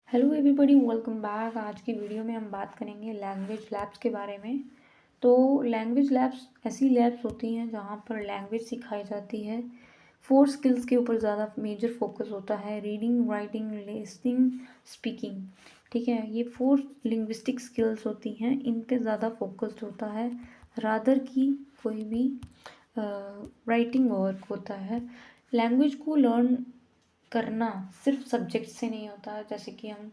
Hello everybody, welcome back. आज की video में हम बात करेंगे लैंग्वेज लैब्स के बारे में। तो लैंग्वेज लैब्स ऐसी लैब्स होती हैं जहाँ पर लैंग्वेज सिखाई जाती है। 4 स्किल्स के ऊपर ज़्यादा मेजर फोकस होता है: रीडिंग, राइटिंग, लिसनिंग, स्पीकिंग। ठीक है, ये 4 लिंग्विस्टिक स्किल्स होती हैं, इन पे ज़्यादा फोकस्ड होता है रादर की कोई भी राइटिंग वर्क होता है। लैंग्वेज को लर्न करना सिर्फ सब्जेक्ट से नहीं होता, जैसे कि हम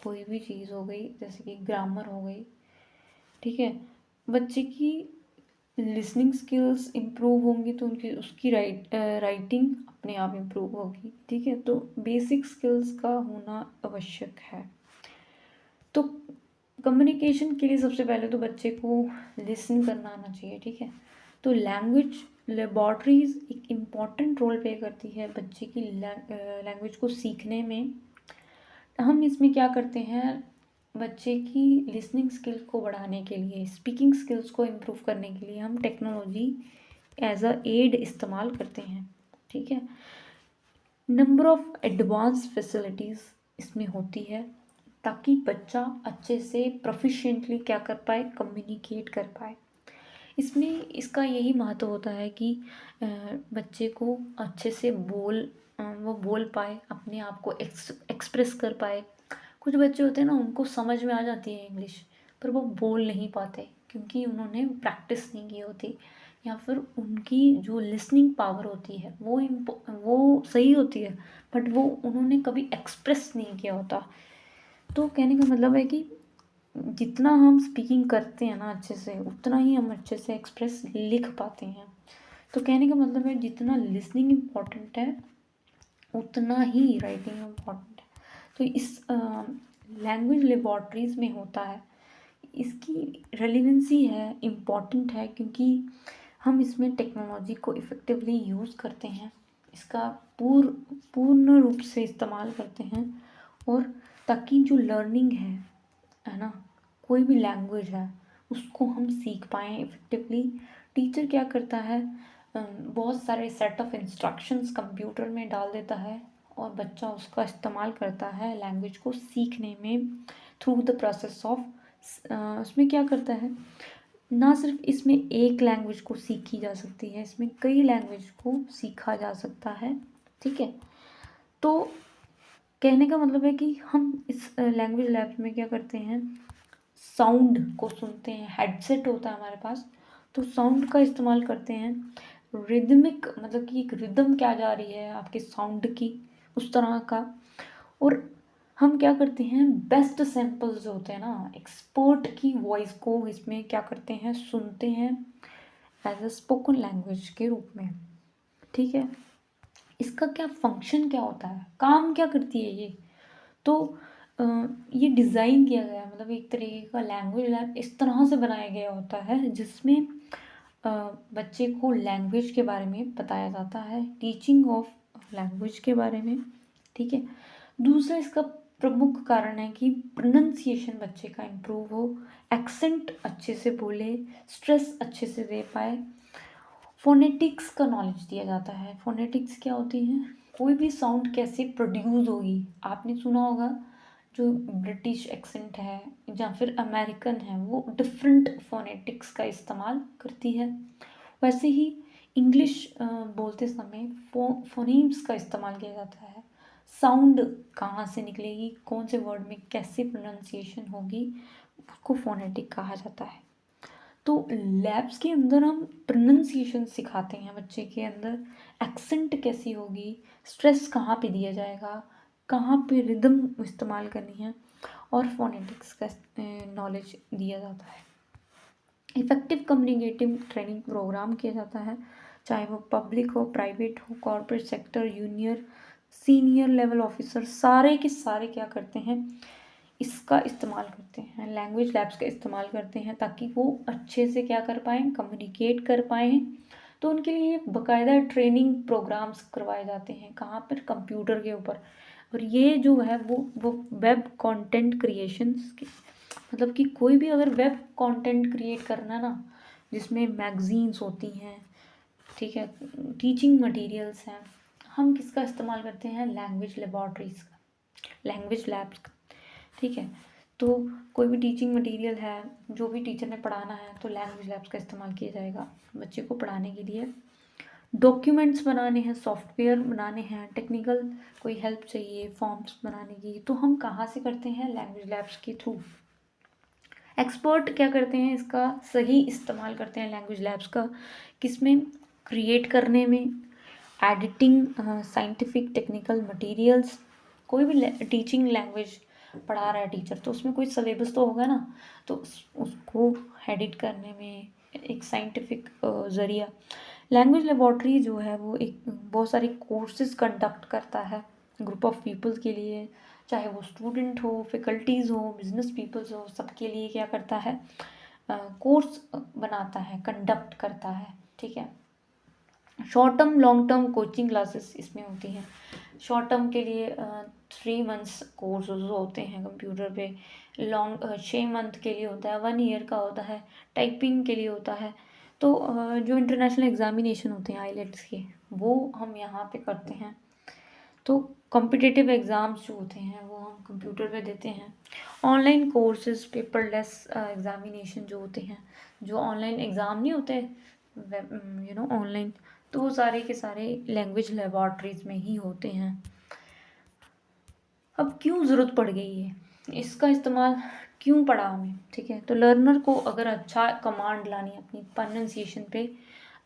कोई भी चीज़ हो गई, जैसे कि ग्रामर हो गई। ठीक है, बच्चे की लिसनिंग स्किल्स इम्प्रूव होंगी तो उनकी उसकी राइटिंग अपने आप इम्प्रूव होगी। ठीक है, तो बेसिक स्किल्स का होना आवश्यक है। तो कम्युनिकेशन के लिए सबसे पहले तो बच्चे को लिसन करना आना चाहिए। ठीक है, तो लैंग्वेज लेबॉर्ट्रीज एक इम्पॉर्टेंट रोल प्ले करती है बच्चे की लैंग्वेज को सीखने में। हम इसमें क्या करते हैं, बच्चे की लिसनिंग स्किल्स को बढ़ाने के लिए, स्पीकिंग स्किल्स को इम्प्रूव करने के लिए हम टेक्नोलॉजी एज अ एड इस्तेमाल करते हैं। ठीक है, नंबर ऑफ एडवांस फैसिलिटीज़ इसमें होती है ताकि बच्चा अच्छे से प्रोफिशिएंटली क्या कर पाए, कम्युनिकेट कर पाए। इसमें इसका यही महत्व होता है कि बच्चे को अच्छे से वो बोल पाए, अपने आप को एक्सप्रेस कर पाए। कुछ बच्चे होते हैं ना, उनको समझ में आ जाती है इंग्लिश, पर वो बोल नहीं पाते क्योंकि उन्होंने प्रैक्टिस नहीं की होती, या फिर उनकी जो लिसनिंग पावर होती है वो सही होती है, बट वो उन्होंने कभी एक्सप्रेस नहीं किया होता। तो कहने का मतलब है कि जितना हम स्पीकिंग करते हैं ना अच्छे से, उतना ही हम अच्छे से एक्सप्रेस लिख पाते हैं। तो कहने का मतलब है जितना लिसनिंग इम्पॉर्टेंट है उतना ही राइटिंग इम्पॉर्टेंट है। तो इस लैंग्वेज लेबॉर्ट्रीज में होता है, इसकी रेलिवेंसी है, इम्पॉर्टेंट है, क्योंकि हम इसमें टेक्नोलॉजी को इफ़ेक्टिवली यूज़ करते हैं, इसका पूर्ण रूप से इस्तेमाल करते हैं, और ताकि जो लर्निंग है ना, कोई भी लैंग्वेज है उसको हम सीख पाएँ इफ़ेक्टिवली। टीचर क्या करता है, बहुत सारे सेट ऑफ इंस्ट्रक्शंस कंप्यूटर में डाल देता है और बच्चा उसका इस्तेमाल करता है लैंग्वेज को सीखने में थ्रू द प्रोसेस ऑफ। उसमें क्या करता है, ना सिर्फ इसमें एक लैंग्वेज को सीखी जा सकती है, इसमें कई लैंग्वेज को सीखा जा सकता है। ठीक है, तो कहने का मतलब है कि हम इस लैंग्वेज लैब में क्या करते हैं, साउंड को सुनते हैं। हेडसेट होता है हमारे पास, तो साउंड का इस्तेमाल करते हैं। रिदमिक मतलब कि एक रिदम क्या जा रही है आपके साउंड की, उस तरह का। और हम क्या करते हैं, बेस्ट सैंपल्स जो होते हैं ना, एक्सपर्ट की वॉइस को इसमें क्या करते हैं, सुनते हैं एज अ स्पोकन लैंग्वेज के रूप में। ठीक है, इसका क्या फंक्शन क्या होता है, काम क्या करती है ये। तो ये डिज़ाइन किया गया है, मतलब एक तरीके का लैंग्वेज लैब इस तरह से बनाया गया होता है जिसमें बच्चे को लैंग्वेज के बारे में बताया जाता है, टीचिंग ऑफ लैंग्वेज के बारे में। ठीक है, दूसरा इसका प्रमुख कारण है कि प्रोनंसिएशन बच्चे का इम्प्रूव हो, एक्सेंट अच्छे से बोले, स्ट्रेस अच्छे से दे पाए। फोनेटिक्स का नॉलेज दिया जाता है। फोनेटिक्स क्या होती है, कोई भी साउंड कैसे प्रोड्यूस होगी। आपने सुना होगा जो ब्रिटिश एक्सेंट है या फिर अमेरिकन है, वो डिफरेंट फोनेटिक्स का इस्तेमाल करती है। वैसे ही इंग्लिश बोलते समय फोनीम्स का इस्तेमाल किया जाता है। साउंड कहाँ से निकलेगी, कौन से वर्ड में कैसे प्रोनाउंसिएशन होगी, उसको फोनेटिक कहा जाता है। तो लैब्स के अंदर हम प्रोनंसिएशन सिखाते हैं बच्चे के अंदर, एक्सेंट कैसी होगी, स्ट्रेस कहाँ पे दिया जाएगा, कहाँ पे रिदम इस्तेमाल करनी है, और फोनेटिक्स का नॉलेज दिया जाता है। इफ़ेक्टिव कम्युनिकेटिव ट्रेनिंग प्रोग्राम किया जाता है, चाहे वो पब्लिक हो, प्राइवेट हो, corporate sector, यूनियर, senior level officer, सारे के सारे क्या करते हैं, इसका इस्तेमाल करते हैं, लैंग्वेज लैब्स का इस्तेमाल करते हैं ताकि वो अच्छे से क्या कर पाएँ, कम्युनिकेट कर पाएँ। तो उनके लिए बाकायदा ट्रेनिंग प्रोग्राम्स करवाए जाते हैं, कहाँ पर, कंप्यूटर के ऊपर। और ये जो है वो वेब कंटेंट क्रिएशंस की, मतलब कि कोई भी अगर वेब कंटेंट क्रिएट करना ना, जिसमें मैगजीन्स होती हैं, ठीक है, टीचिंग मटेरियल्स हैं, हम किसका इस्तेमाल करते हैं, लैंग्वेज लेबॉर्ट्रीज का, लैंग्वेज लैब्स का। ठीक है। तो कोई भी टीचिंग मटेरियल है, जो भी टीचर ने पढ़ाना है, तो लैंग्वेज लैब्स का इस्तेमाल किया जाएगा बच्चे को पढ़ाने के लिए। डॉक्यूमेंट्स बनाने हैं, सॉफ्टवेयर बनाने हैं, टेक्निकल कोई हेल्प चाहिए फॉर्म्स बनाने की, तो हम कहाँ से करते हैं? लैंग्वेज लैब्स के थ्रू। एक्सपर्ट क्या करते हैं? इसका सही इस्तेमाल करते हैं लैंग्वेज लैब्स का, किसमें? क्रिएट करने में, एडिटिंग, साइंटिफिक टेक्निकल मटेरियल्स। कोई भी टीचिंग लैंग्वेज पढ़ा रहा है टीचर, तो उसमें कोई सिलेबस तो होगा ना, तो उसको एडिट करने में एक साइंटिफिक ज़रिया। लैंग्वेज लेबॉर्ट्री जो है वो एक बहुत सारे कोर्सेज कंडक्ट करता है ग्रुप ऑफ पीपल्स के लिए, चाहे वो स्टूडेंट हो, फैकल्टीज़ हो, बिजनेस पीपल्स हो, सबके लिए क्या करता है? कोर्स बनाता है, कंडक्ट करता है। ठीक है। Short term long term coaching classes इसमें होती हैं। शॉर्ट टर्म के लिए 3 मंथ्स कोर्स होते हैं कंप्यूटर पे, लॉन्ग 6 मंथ के लिए होता है, 1 ईयर का होता है, टाइपिंग के लिए होता है। तो जो इंटरनेशनल एग्जामिनेशन होते हैं आईलेट्स के, वो हम यहाँ पे करते हैं। तो कॉम्पिटिटिव एग्ज़ाम्स जो होते हैं वो हम कंप्यूटर पे देते हैं। ऑनलाइन कोर्सेज, पेपरलेस एग्ज़ामिनेशन जो होते हैं, जो ऑनलाइन एग्ज़ाम नहीं होते ऑनलाइन, तो वो सारे के सारे लैंग्वेज लेबॉर्ट्रीज में ही होते हैं। अब क्यों ज़रूरत पड़ गई है इसका इस्तेमाल, क्यों पड़ा हमें? ठीक है। तो लर्नर को अगर अच्छा कमांड लानी है अपनी प्रोनाउंसिएशन पे,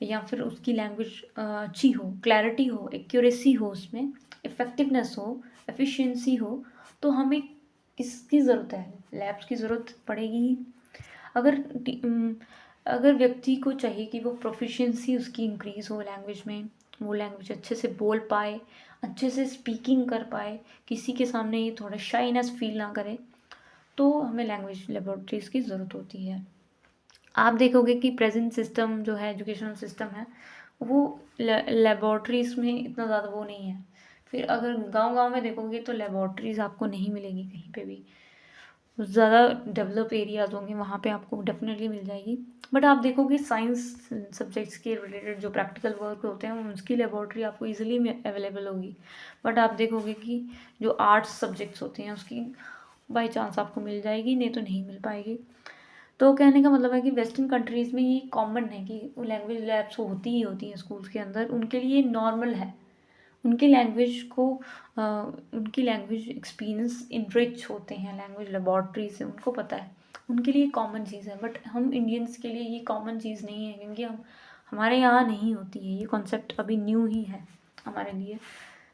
या फिर उसकी लैंग्वेज अच्छी हो, क्लैरिटी हो, एक्यूरेसी हो, उसमें इफ़ेक्टिवनेस हो, एफिशिएंसी हो, तो हमें किसकी ज़रूरत है? लैब्स की ज़रूरत पड़ेगी ही। अगर अगर व्यक्ति को चाहिए कि वो प्रोफिशिएंसी उसकी इंक्रीज़ हो लैंग्वेज में, वो लैंग्वेज अच्छे से बोल पाए, अच्छे से स्पीकिंग कर पाए, किसी के सामने ये थोड़ा शाइनेस फील ना करे, तो हमें लैंग्वेज लेबॉर्ट्रीज़ की ज़रूरत होती है। आप देखोगे कि प्रेजेंट सिस्टम जो है, एजुकेशनल सिस्टम है, वो लेबॉर्ट्रीज़ में इतना ज़्यादा वो नहीं है। फिर अगर गांव-गांव में देखोगे तो लेबॉर्ट्रीज़ आपको नहीं मिलेगी कहीं पे भी। ज़्यादा डेवलप एरियाज़ होंगे वहाँ पे आपको डेफिनेटली मिल जाएगी। बट आप देखोगे साइंस सब्जेक्ट्स के रिलेटेड जो प्रैक्टिकल वर्क होते हैं उसकी लेबॉर्ट्री आपको ईजिली अवेलेबल होगी। बट आप देखोगे कि जो आर्ट्स सब्जेक्ट्स होते हैं उसकी बाई चांस आपको मिल जाएगी, नहीं तो नहीं मिल पाएगी। तो कहने का मतलब है कि वेस्टर्न कंट्रीज़ में ये कॉमन है कि लैंग्वेज लैब्स होती ही होती हैं स्कूल्स के अंदर, उनके लिए नॉर्मल है। उनकी लैंग्वेज को उनकी लैंग्वेज एक्सपीरियंस इनरिच होते हैं लैंग्वेज लेबॉर्ट्री से, उनको पता है, उनके लिए कॉमन चीज़ है। बट हम इंडियंस के लिए ये कॉमन चीज़ नहीं है, क्योंकि हम हमारे यहाँ नहीं होती है, ये कॉन्सेप्ट अभी न्यू ही है हमारे लिए।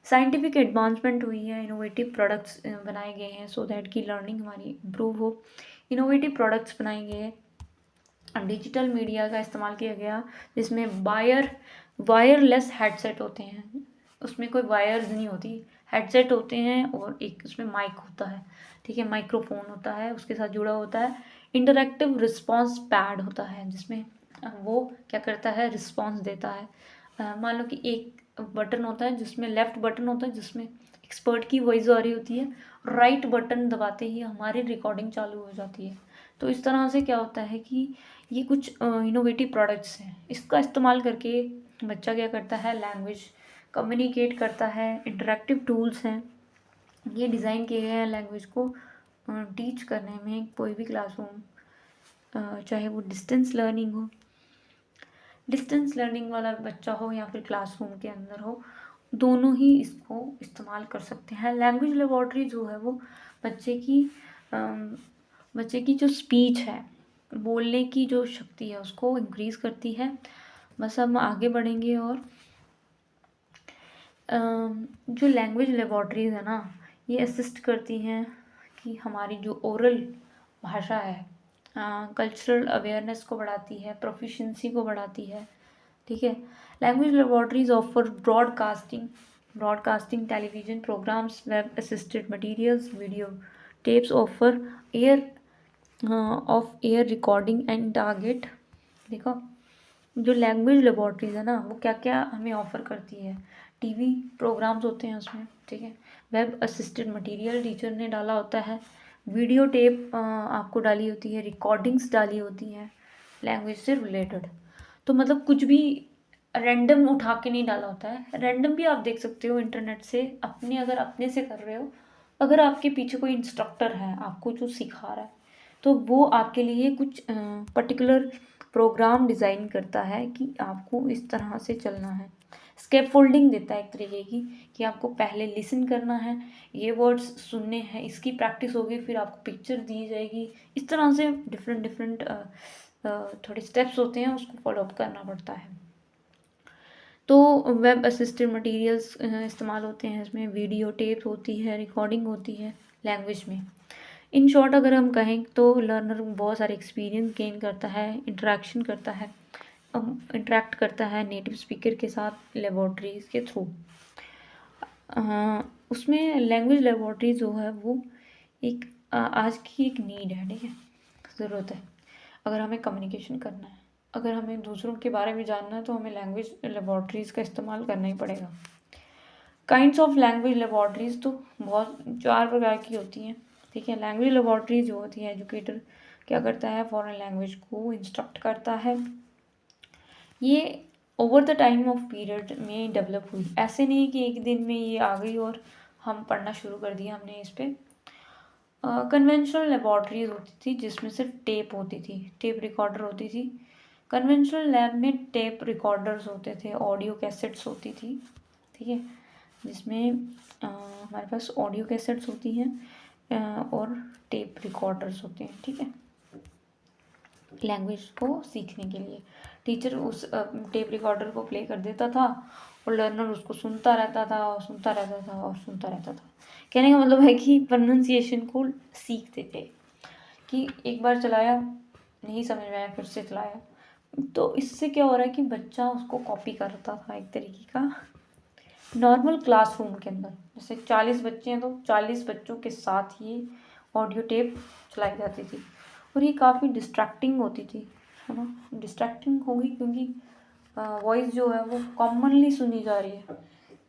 साइंटिफिक एडवांसमेंट हुई है, इनोवेटिव प्रोडक्ट्स बनाए गए हैं सो दैट की लर्निंग हमारी इम्प्रूव हो। इनोवेटिव प्रोडक्ट्स बनाए गए, डिजिटल मीडिया का इस्तेमाल किया गया, जिसमें वायरलेस हेडसेट होते हैं, उसमें कोई वायर्स नहीं होती, हेडसेट होते हैं और एक उसमें माइक होता है। ठीक है, माइक्रोफोन होता है उसके साथ जुड़ा होता है। इंटरैक्टिव रिस्पॉन्स पैड होता है जिसमें वो क्या करता है, रिस्पॉन्स देता है। मान लो कि एक बटन होता है जिसमें लेफ़्ट बटन होता है जिसमें एक्सपर्ट की वॉइस आ रही होती है, राइट बटन दबाते ही हमारी रिकॉर्डिंग चालू हो जाती है। तो इस तरह से क्या होता है कि ये कुछ इनोवेटिव प्रोडक्ट्स हैं, इसका इस्तेमाल करके बच्चा क्या करता है, लैंग्वेज कम्युनिकेट करता है। इंटरैक्टिव टूल्स हैं, ये डिज़ाइन किए गए हैं लैंग्वेज को टीच करने में। कोई भी क्लासरूम, चाहे वो डिस्टेंस लर्निंग हो, डिस्टेंस लर्निंग वाला बच्चा हो या फिर क्लासरूम के अंदर हो, दोनों ही इसको इस्तेमाल कर सकते हैं। लैंग्वेज लेबॉर्ट्री जो है वो बच्चे की बच्चे की जो स्पीच है, बोलने की जो शक्ति है, उसको इंक्रीज़ करती है। बस हम आगे बढ़ेंगे। और जो लैंग्वेज लेबॉर्ट्रीज़ है ना, ये असिस्ट करती हैं कि हमारी जो ओरल भाषा है, कल्चरल अवेयरनेस को बढ़ाती है, प्रोफिशिएंसी को बढ़ाती है। ठीक है। Language laboratories offer broadcasting television programmes, web assisted materials, video tapes, offer air recording and target. देखो, जो लैंग्वेज लेबॉर्ट्रीज है ना, वो क्या क्या हमें ऑफ़र करती है। टीवी प्रोग्राम्स होते हैं उसमें, ठीक है। वेब असिस्टेड मटेरियल टीचर ने डाला होता है, वीडियो टेप आपको डाली होती है, रिकॉर्डिंग्स डाली होती हैं लैंग्वेज से रिलेटेड। तो मतलब कुछ भी रैंडम उठा के नहीं डाला होता है। रैंडम भी आप देख सकते हो इंटरनेट से, अगर अपने से कर रहे हो अगर आपके पीछे कोई इंस्ट्रक्टर है आपको जो सिखा रहा है, तो वो आपके लिए कुछ पर्टिकुलर प्रोग्राम डिज़ाइन करता है कि आपको इस तरह से चलना है। स्कैफोल्डिंग देता है एक तरीके की, कि आपको पहले लिसन करना है, ये वर्ड्स सुनने हैं, इसकी प्रैक्टिस होगी, फिर आपको पिक्चर दी जाएगी। इस तरह से डिफरेंट डिफरेंट थोड़े स्टेप्स होते हैं, उसको फॉलोअप करना पड़ता है। तो वेब असिस्टेड मटेरियल्स इस्तेमाल होते हैं इसमें, वीडियो टेप होती है, रिकॉर्डिंग होती है लैंग्वेज में। इन शॉर्ट अगर हम कहें तो लर्नर बहुत सारे एक्सपीरियंस गेन करता है, इंटरेक्शन करता है, इंटरेक्ट करता है नेटिव स्पीकर के साथ लेबोरेटरीज के थ्रू। उसमें लैंग्वेज लेबोरेटरी जो है वो एक आज की एक नीड है, ठीक है, ज़रूरत है। अगर हमें कम्युनिकेशन करना है, अगर हमें दूसरों के बारे में जानना है, तो हमें लैंग्वेज लेबोरेटरीज़ का इस्तेमाल करना ही पड़ेगा। काइंड्स ऑफ लैंग्वेज लेबोरेटरीज़ तो बहुत 4 प्रकार की होती हैं, ठीक है। लैंग्वेज लेबोरेटरी जो होती है, एजुकेटर क्या करता है, फॉरेन लैंग्वेज को इंस्ट्रक्ट करता है। ये over the time of period में डेवलप हुई, ऐसे नहीं कि एक दिन में ये आ गई और हम पढ़ना शुरू कर दिया हमने इस पर। कन्वेंशनल लेबॉर्ट्रीज होती थी जिसमें सिर्फ टेप होती थी, टेप रिकॉर्डर होती थी। कन्वेंशनल लैब में टेप रिकॉर्डर्स होते थे, ऑडियो कैसेट्स होती थी, ठीक है, जिसमें हमारे पास ऑडियो कैसेट्स होती हैं और टेप रिकॉर्डर्स होते हैं, ठीक है, लैंग्वेज को सीखने के लिए। टीचर उस टेप रिकॉर्डर को प्ले कर देता था और लर्नर उसको सुनता रहता था और सुनता रहता था और सुनता रहता था। कहने का मतलब है कि प्रोनाउंसिएशन को सीखते थे, कि एक बार चलाया नहीं समझ में आया, फिर से चलाया, तो इससे क्या हो रहा है कि बच्चा उसको कॉपी करता था एक तरीके का। नॉर्मल क्लासरूम के अंदर जैसे 40 बच्चे हैं तो 40 बच्चों के साथ ये ऑडियो टेप चलाई जाती थी, और ये काफ़ी डिस्ट्रैक्टिंग होती थी, है ना। डिस्ट्रैक्टिंग होगी क्योंकि वॉइस जो है वो कॉमनली सुनी जा रही है।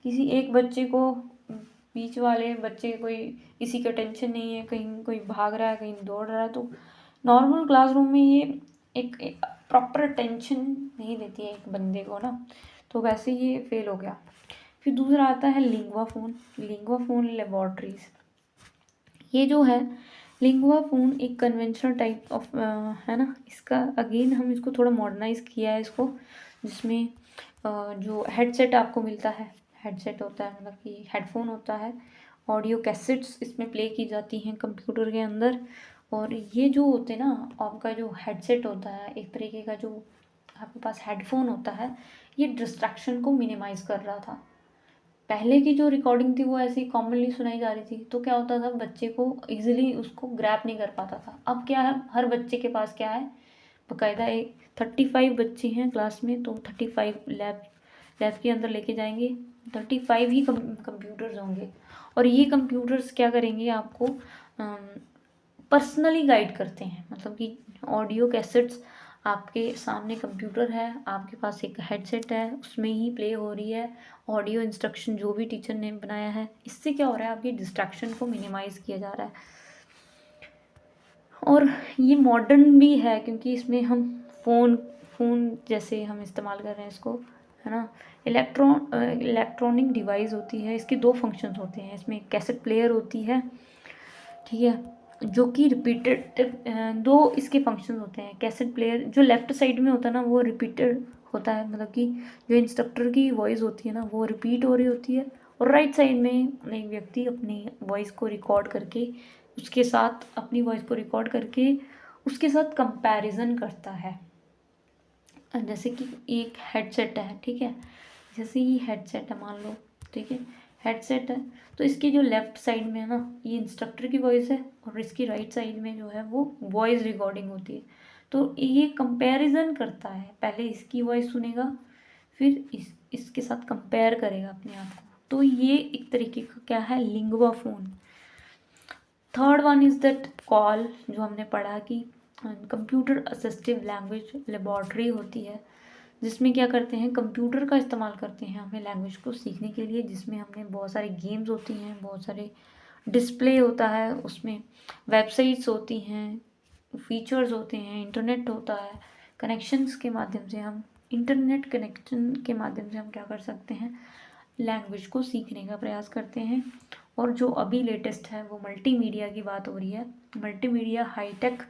किसी एक बच्चे को, बीच वाले बच्चे कोई, किसी का टेंशन नहीं है, कहीं कोई भाग रहा है, कहीं दौड़ रहा है, तो नॉर्मल क्लासरूम में ये एक प्रॉपर अटेंशन नहीं देती है एक बंदे को ना, तो वैसे ये फेल हो गया। फिर दूसरा आता है lingua phone, lingua phone laboratories. ये जो है लिंगुआ फोन एक कन्वेंशनल टाइप ऑफ है ना, इसका अगेन हम इसको थोड़ा मॉडर्नाइज किया है इसको, जिसमें जो हेडसेट आपको मिलता है, हेडसेट होता है मतलब कि हेडफोन होता है, ऑडियो कैसेट्स इसमें प्ले की जाती हैं कंप्यूटर के अंदर। और ये जो होते हैं ना, आपका जो हेडसेट होता है एक तरीके का, जो आपके पास हेडफोन होता है, ये डिस्ट्रैक्शन को मिनिमाइज़ कर रहा था। पहले की जो रिकॉर्डिंग थी वो ऐसी कॉमनली सुनाई जा रही थी, तो क्या होता था, बच्चे को इजीली उसको ग्रैप नहीं कर पाता था। अब क्या है, हर बच्चे के पास क्या है, बाकायदा एक 35 बच्चे हैं क्लास में, तो 35 लैब के अंदर लेके जाएंगे, 35 ही कंप्यूटर्स होंगे, और ये कंप्यूटर्स क्या करेंगे, आपको पर्सनली गाइड करते हैं। मतलब कि ऑडियो कैसेट्स आपके सामने कंप्यूटर है, आपके पास एक हेडसेट है, उसमें ही प्ले हो रही है ऑडियो इंस्ट्रक्शन जो भी टीचर ने बनाया है। इससे क्या हो रहा है, आपकी डिस्ट्रैक्शन को मिनिमाइज़ किया जा रहा है। और ये मॉडर्न भी है क्योंकि इसमें हम फ़ोन जैसे हम इस्तेमाल कर रहे हैं इसको, है ना। इलेक्ट्रॉनिक डिवाइस होती है, इसके 2 फंक्शंस होते हैं, इसमें कैसेट प्लेयर होती है, ठीक है, जो कि रिपीटेड 2 इसके फंक्शन होते हैं। कैसेट प्लेयर जो लेफ़्ट साइड में होता है ना, वो रिपीटेड होता है, मतलब कि जो इंस्ट्रक्टर की वॉइस होती है ना वो रिपीट हो रही होती है, और राइट साइड में एक व्यक्ति अपनी वॉइस को रिकॉर्ड करके उसके साथ अपनी वॉइस को रिकॉर्ड करके उसके साथ कंपैरिजन करता है। जैसे कि एक हेडसेट है, ठीक है, जैसे ये हेडसेट है मान लो, ठीक है, हेडसेट है, तो इसकी जो लेफ़्ट साइड में है ना, ये इंस्ट्रक्टर की वॉइस है, और इसकी राइट साइड में जो है वो वॉइस रिकॉर्डिंग होती है। तो ये कंपैरिजन करता है, पहले इसकी वॉइस सुनेगा, फिर इसके साथ कंपेयर करेगा अपने आप को। तो ये एक तरीके का क्या है, lingua phone. Third one is that call, जो हमने पढ़ा कि कंप्यूटर असिस्टिव लैंग्वेज लेबॉर्ट्री होती है, जिसमें क्या करते हैं, कंप्यूटर का इस्तेमाल करते हैं हमें लैंग्वेज को सीखने के लिए, जिसमें हमने बहुत सारे गेम्स होती हैं, बहुत सारे डिस्प्ले होता है, उसमें वेबसाइट्स होती हैं, फीचर्स होते हैं, इंटरनेट होता है, कनेक्शंस के माध्यम से हम, इंटरनेट कनेक्शन के माध्यम से हम क्या कर सकते हैं, लैंग्वेज को सीखने का प्रयास करते हैं। और जो अभी लेटेस्ट है वो मल्टीमीडिया की बात हो रही है। मल्टीमीडिया हाईटेक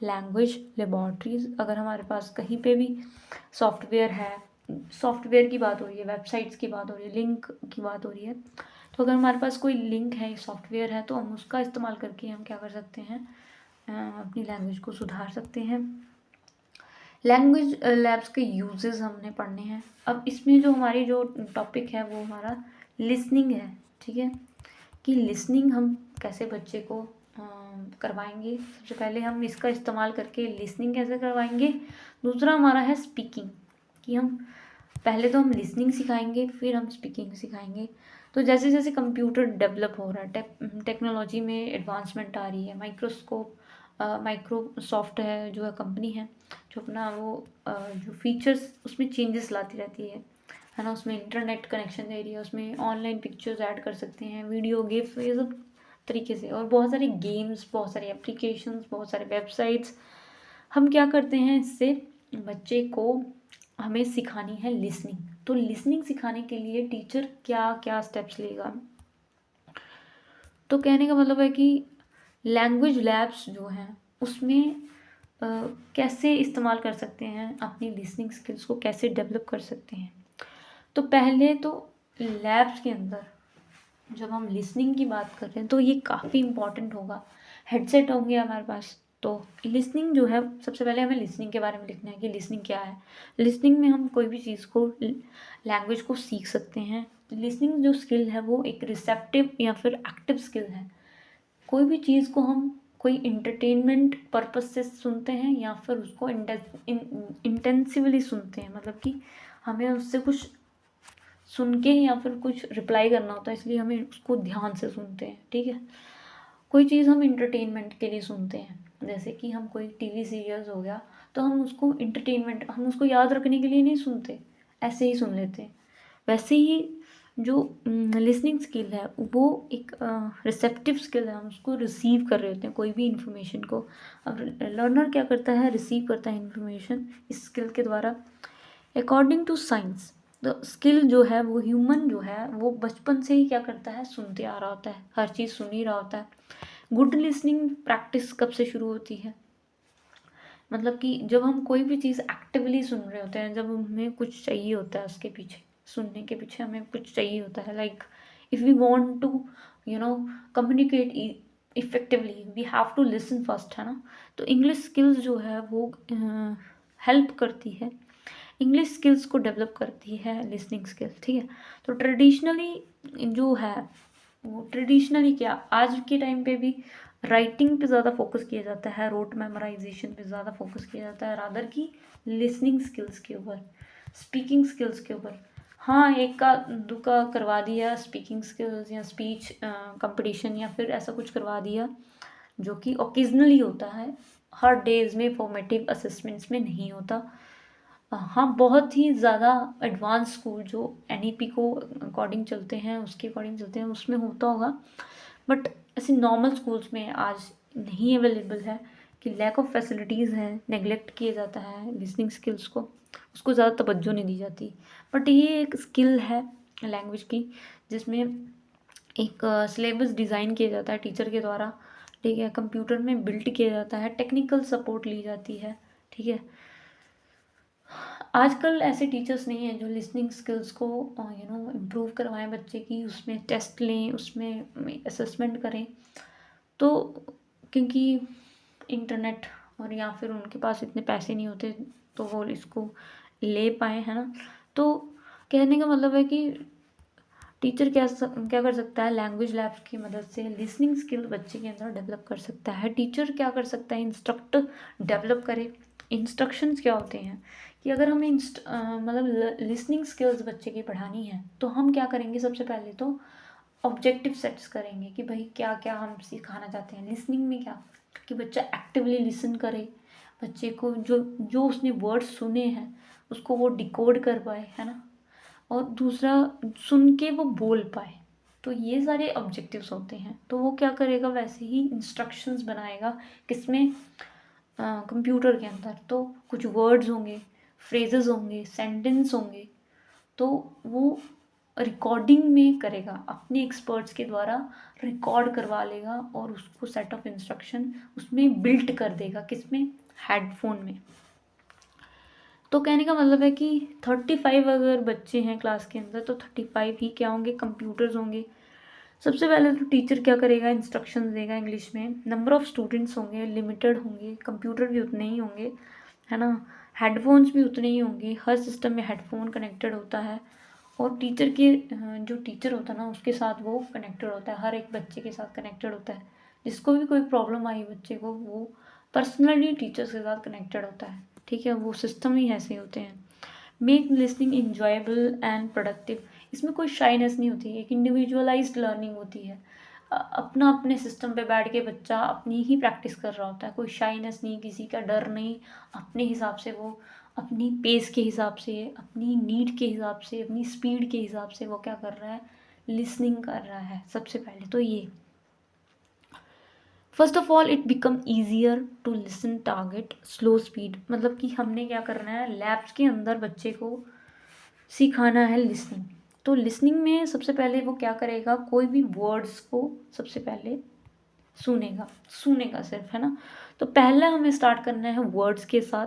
लैंग्वेज लेबॉर्ट्रीज, अगर हमारे पास कहीं पे भी सॉफ्टवेयर है, सॉफ्टवेयर की बात हो रही है, वेबसाइट्स की बात हो रही है, लिंक की बात हो रही है, तो अगर हमारे पास कोई लिंक है, सॉफ्टवेयर है, तो हम उसका इस्तेमाल करके हम क्या कर सकते हैं, अपनी लैंग्वेज को सुधार सकते हैं। लैंग्वेज लैब्स के यूजेस हमने पढ़ने हैं। अब इसमें जो हमारी जो टॉपिक है वो हमारा लिसनिंग है, ठीक है, कि लिसनिंग हम कैसे बच्चे को करवाएंगे। सबसे पहले हम इसका इस्तेमाल करके लिसनिंग कैसे करवाएंगे। दूसरा हमारा है स्पीकिंग, कि हम पहले तो हम लिसनिंग सिखाएंगे, फिर हम स्पीकिंग सिखाएंगे। तो जैसे जैसे कंप्यूटर डेवलप हो रहा है, टेक्नोलॉजी में एडवांसमेंट आ रही है, माइक्रोसॉफ्ट है जो है कंपनी है, जो अपना वो जो फीचर्स उसमें चेंजेस लाती रहती है ना। उसमें इंटरनेट कनेक्शन दे रही है, उसमें ऑनलाइन पिक्चर्स ऐड कर सकते हैं, वीडियो गिफ्ट, ये सब तरीके से, और बहुत सारे गेम्स, बहुत सारे एप्लीकेशंस, बहुत सारे वेबसाइट्स। हम क्या करते हैं, इससे बच्चे को हमें सिखानी है लिसनिंग। तो लिसनिंग सिखाने के लिए टीचर क्या क्या स्टेप्स लेगा। तो कहने का मतलब है कि लैंग्वेज लैब्स जो हैं उसमें कैसे इस्तेमाल कर सकते हैं, अपनी लिसनिंग स्किल्स को कैसे डेवलप कर सकते हैं। तो पहले तो लैब्स के अंदर जब हम लिसनिंग की बात कर रहे हैं तो ये काफ़ी इम्पॉर्टेंट होगा। हेडसेट होंगे हमारे पास, तो लिसनिंग जो है, सबसे पहले हमें लिसनिंग के बारे में लिखना है कि लिसनिंग क्या है। लिसनिंग में हम कोई भी चीज़ को, लैंग्वेज को सीख सकते हैं। लिसनिंग जो स्किल है वो एक रिसेप्टिव या फिर एक्टिव स्किल है। कोई भी चीज़ को हम कोई इंटरटेनमेंट पर्पस से सुनते हैं या फिर उसको इंटेंसिवली सुनते हैं, मतलब कि हमें उससे कुछ सुन के या फिर कुछ रिप्लाई करना होता है, इसलिए हमें उसको ध्यान से सुनते हैं, ठीक है। कोई चीज़ हम इंटरटेनमेंट के लिए सुनते हैं, जैसे कि हम कोई टीवी सीरियल्स हो गया, तो हम उसको इंटरटेनमेंट, हम उसको याद रखने के लिए नहीं सुनते, ऐसे ही सुन लेते हैं। वैसे ही जो लिसनिंग स्किल है वो एक रिसेप्टिव स्किल है, हम उसको रिसीव कर रहे होते हैं कोई भी इंफॉर्मेशन को। अब लर्नर क्या करता है, रिसीव करता है इंफॉर्मेशन इस स्किल के द्वारा। According to science, the skill जो है वो ह्यूमन जो है वो बचपन से ही क्या करता है, सुनते आ रहा होता है, हर चीज़ सुन ही रहा होता है। गुड लिसनिंग प्रैक्टिस कब से शुरू होती है, मतलब कि जब हम कोई भी चीज़ एक्टिवली सुन रहे होते हैं, जब हमें कुछ चाहिए होता है उसके पीछे, सुनने के पीछे हमें कुछ चाहिए होता है। Like if we want to communicate effectively we have to listen first, है ना। तो इंग्लिश स्किल्स जो है वो हेल्प करती है, इंग्लिश स्किल्स को डेवलप करती है लिसनिंग स्किल्स, ठीक है। तो ट्रेडिशनली जो है वो, ट्रेडिशनली क्या, आज के टाइम पे भी राइटिंग पे ज़्यादा फोकस किया जाता है, रोट मेमोराइजेशन पे ज़्यादा फोकस किया जाता है, रादर की लिसनिंग स्किल्स के ऊपर, स्पीकिंग स्किल्स के ऊपर। हाँ, एक का दुका करवा दिया स्पीकिंग स्किल्स या स्पीच कंपटीशन या फिर ऐसा कुछ करवा दिया, जो कि ओकेजनली होता है, हर डेज में फॉर्मेटिव असेसमेंट्स में नहीं होता। हाँ, बहुत ही ज़्यादा एडवांस स्कूल जो एनईपी को अकॉर्डिंग चलते हैं, उसके अकॉर्डिंग चलते हैं, उसमें होता होगा, बट ऐसे नॉर्मल स्कूल्स में आज नहीं अवेलेबल है, कि लैक ऑफ फैसिलिटीज़ है, नेगलेक्ट किया जाता है लिसनिंग स्किल्स को, उसको ज़्यादा तवज्जो नहीं दी जाती। बट ये एक स्किल है लैंग्वेज की, जिसमें एक सिलेबस डिज़ाइन किया जाता है टीचर के द्वारा, ठीक है, कंप्यूटर में बिल्ट किया जाता है, टेक्निकल सपोर्ट ली जाती है, ठीक है। आजकल ऐसे टीचर्स नहीं हैं जो लिसनिंग स्किल्स को इम्प्रूव करवाएं बच्चे की, उसमें टेस्ट लें, उसमें असेसमेंट करें। तो क्योंकि इंटरनेट और या फिर उनके पास इतने पैसे नहीं होते तो वो इसको ले पाए, है ना। तो कहने का मतलब है कि टीचर क्या कर सकता है, लैंग्वेज लैब्स की मदद से लिसनिंग स्किल बच्चे के अंदर डेवलप कर सकता है। टीचर क्या कर सकता है, इंस्ट्रक्ट डेवलप करे। इंस्ट्रक्शंस क्या होते हैं, कि अगर हमें मतलब लिसनिंग स्किल्स बच्चे की पढ़ानी है तो हम क्या करेंगे, सबसे पहले तो ऑब्जेक्टिव सेट्स करेंगे कि भाई क्या क्या हम सिखाना चाहते हैं लिसनिंग में, क्या कि बच्चा एक्टिवली लिसन करे, बच्चे को जो जो उसने वर्ड्स सुने हैं उसको वो डिकोड कर पाए, है ना। और दूसरा, सुन के वो बोल पाए। तो ये सारे ऑब्जेक्टिव्स होते हैं। तो वो क्या करेगा, वैसे ही इंस्ट्रक्शंस बनाएगा, किसमें, कंप्यूटर के अंदर। तो कुछ वर्ड्स होंगे, फ्रेजेस होंगे, सेंटेंस होंगे, तो वो रिकॉर्डिंग में करेगा, अपने एक्सपर्ट्स के द्वारा रिकॉर्ड करवा लेगा और उसको सेट ऑफ इंस्ट्रक्शन उसमें बिल्ट कर देगा, किसमें, हेडफोन में। तो कहने का मतलब है कि 35 अगर बच्चे हैं क्लास के अंदर तो 35 ही क्या होंगे, कंप्यूटर्स होंगे। सबसे पहले तो टीचर क्या करेगा, इंस्ट्रक्शंस देगा इंग्लिश में। नंबर ऑफ़ स्टूडेंट्स होंगे, लिमिटेड होंगे, कंप्यूटर भी उतने ही होंगे, है ना। हेडफोन्स भी उतने ही होंगे, हर सिस्टम में हेडफोन कनेक्टेड होता है। और टीचर के जो टीचर होता है ना उसके साथ वो कनेक्टेड होता है, हर एक बच्चे के साथ कनेक्टेड होता है। जिसको भी कोई प्रॉब्लम आई बच्चे को, वो पर्सनली टीचर्स के साथ कनेक्टेड होता है, ठीक है। वो सिस्टम ही ऐसे होते हैं। Make listening enjoyable and productive, इसमें कोई शाइनेस नहीं होती, एक इंडिविजुअलाइज्ड लर्निंग होती है। अपना अपने सिस्टम पे बैठ के बच्चा अपनी ही प्रैक्टिस कर रहा होता है, कोई शाइनेस नहीं, किसी का डर नहीं। अपने हिसाब से वो अपनी पेस के हिसाब से, अपनी नीड के हिसाब से, अपनी स्पीड के हिसाब से वो क्या कर रहा है, लिसनिंग कर रहा है। सबसे पहले तो ये, first of all it become easier to listen, target slow speed, मतलब कि हमने क्या करना है, लैब्स के अंदर बच्चे को सिखाना है लिसनिंग। तो लिसनिंग में सबसे पहले वो क्या करेगा, कोई भी वर्ड्स को सबसे पहले सुनेगा सिर्फ, है ना। तो पहले हमें स्टार्ट करना है वर्ड्स के साथ,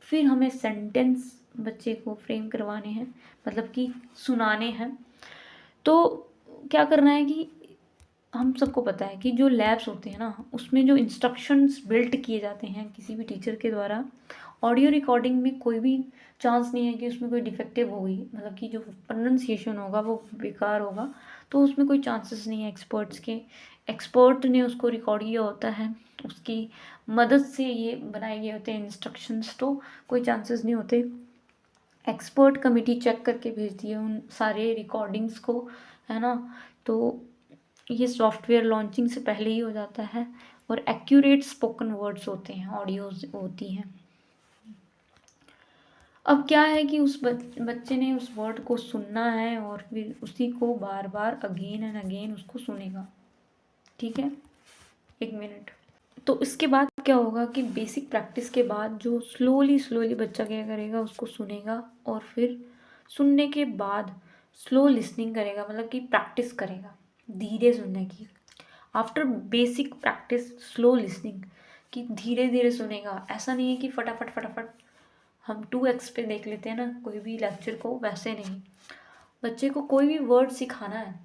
फिर हमें सेंटेंस बच्चे को फ्रेम करवाने हैं, मतलब कि सुनाने हैं। तो क्या करना है कि हम सबको पता है कि जो लैब्स होते हैं ना उसमें जो इंस्ट्रक्शंस बिल्ट किए जाते हैं किसी भी टीचर के द्वारा, ऑडियो रिकॉर्डिंग में कोई भी चांस नहीं है कि उसमें कोई डिफेक्टिव होगी, मतलब कि जो प्रोनाउंसिएशन होगा वो बेकार होगा, तो उसमें कोई चांसेस नहीं है। एक्सपर्ट्स के, एक्सपर्ट ने उसको रिकॉर्ड किया होता है, उसकी मदद से ये बनाए गए होते हैं इंस्ट्रक्शंस, तो कोई चांसेस नहीं होते। एक्सपर्ट कमेटी चेक करके भेजती है उन सारे रिकॉर्डिंग्स को, है ना। तो ये सॉफ्टवेयर लॉन्चिंग से पहले ही हो जाता है। और एक्यूरेट स्पोकन वर्ड्स होते हैं, ऑडियोज होती हैं। अब क्या है कि उस बच्चे ने उस वर्ड को सुनना है और फिर उसी को बार बार अगेन एंड अगेन उसको सुनेगा, ठीक है। 1 मिनट। तो इसके बाद क्या होगा कि बेसिक प्रैक्टिस के बाद जो स्लोली स्लोली बच्चा क्या करेगा, उसको सुनेगा और फिर सुनने के बाद स्लो लिसनिंग करेगा, मतलब कि प्रैक्टिस करेगा धीरे सुनने की। After basic practice slow listening, कि धीरे धीरे सुनेगा। ऐसा नहीं है कि फटाफट फटाफट हम 2x पे देख लेते हैं ना कोई भी लेक्चर को, वैसे नहीं। बच्चे को कोई भी वर्ड सिखाना है,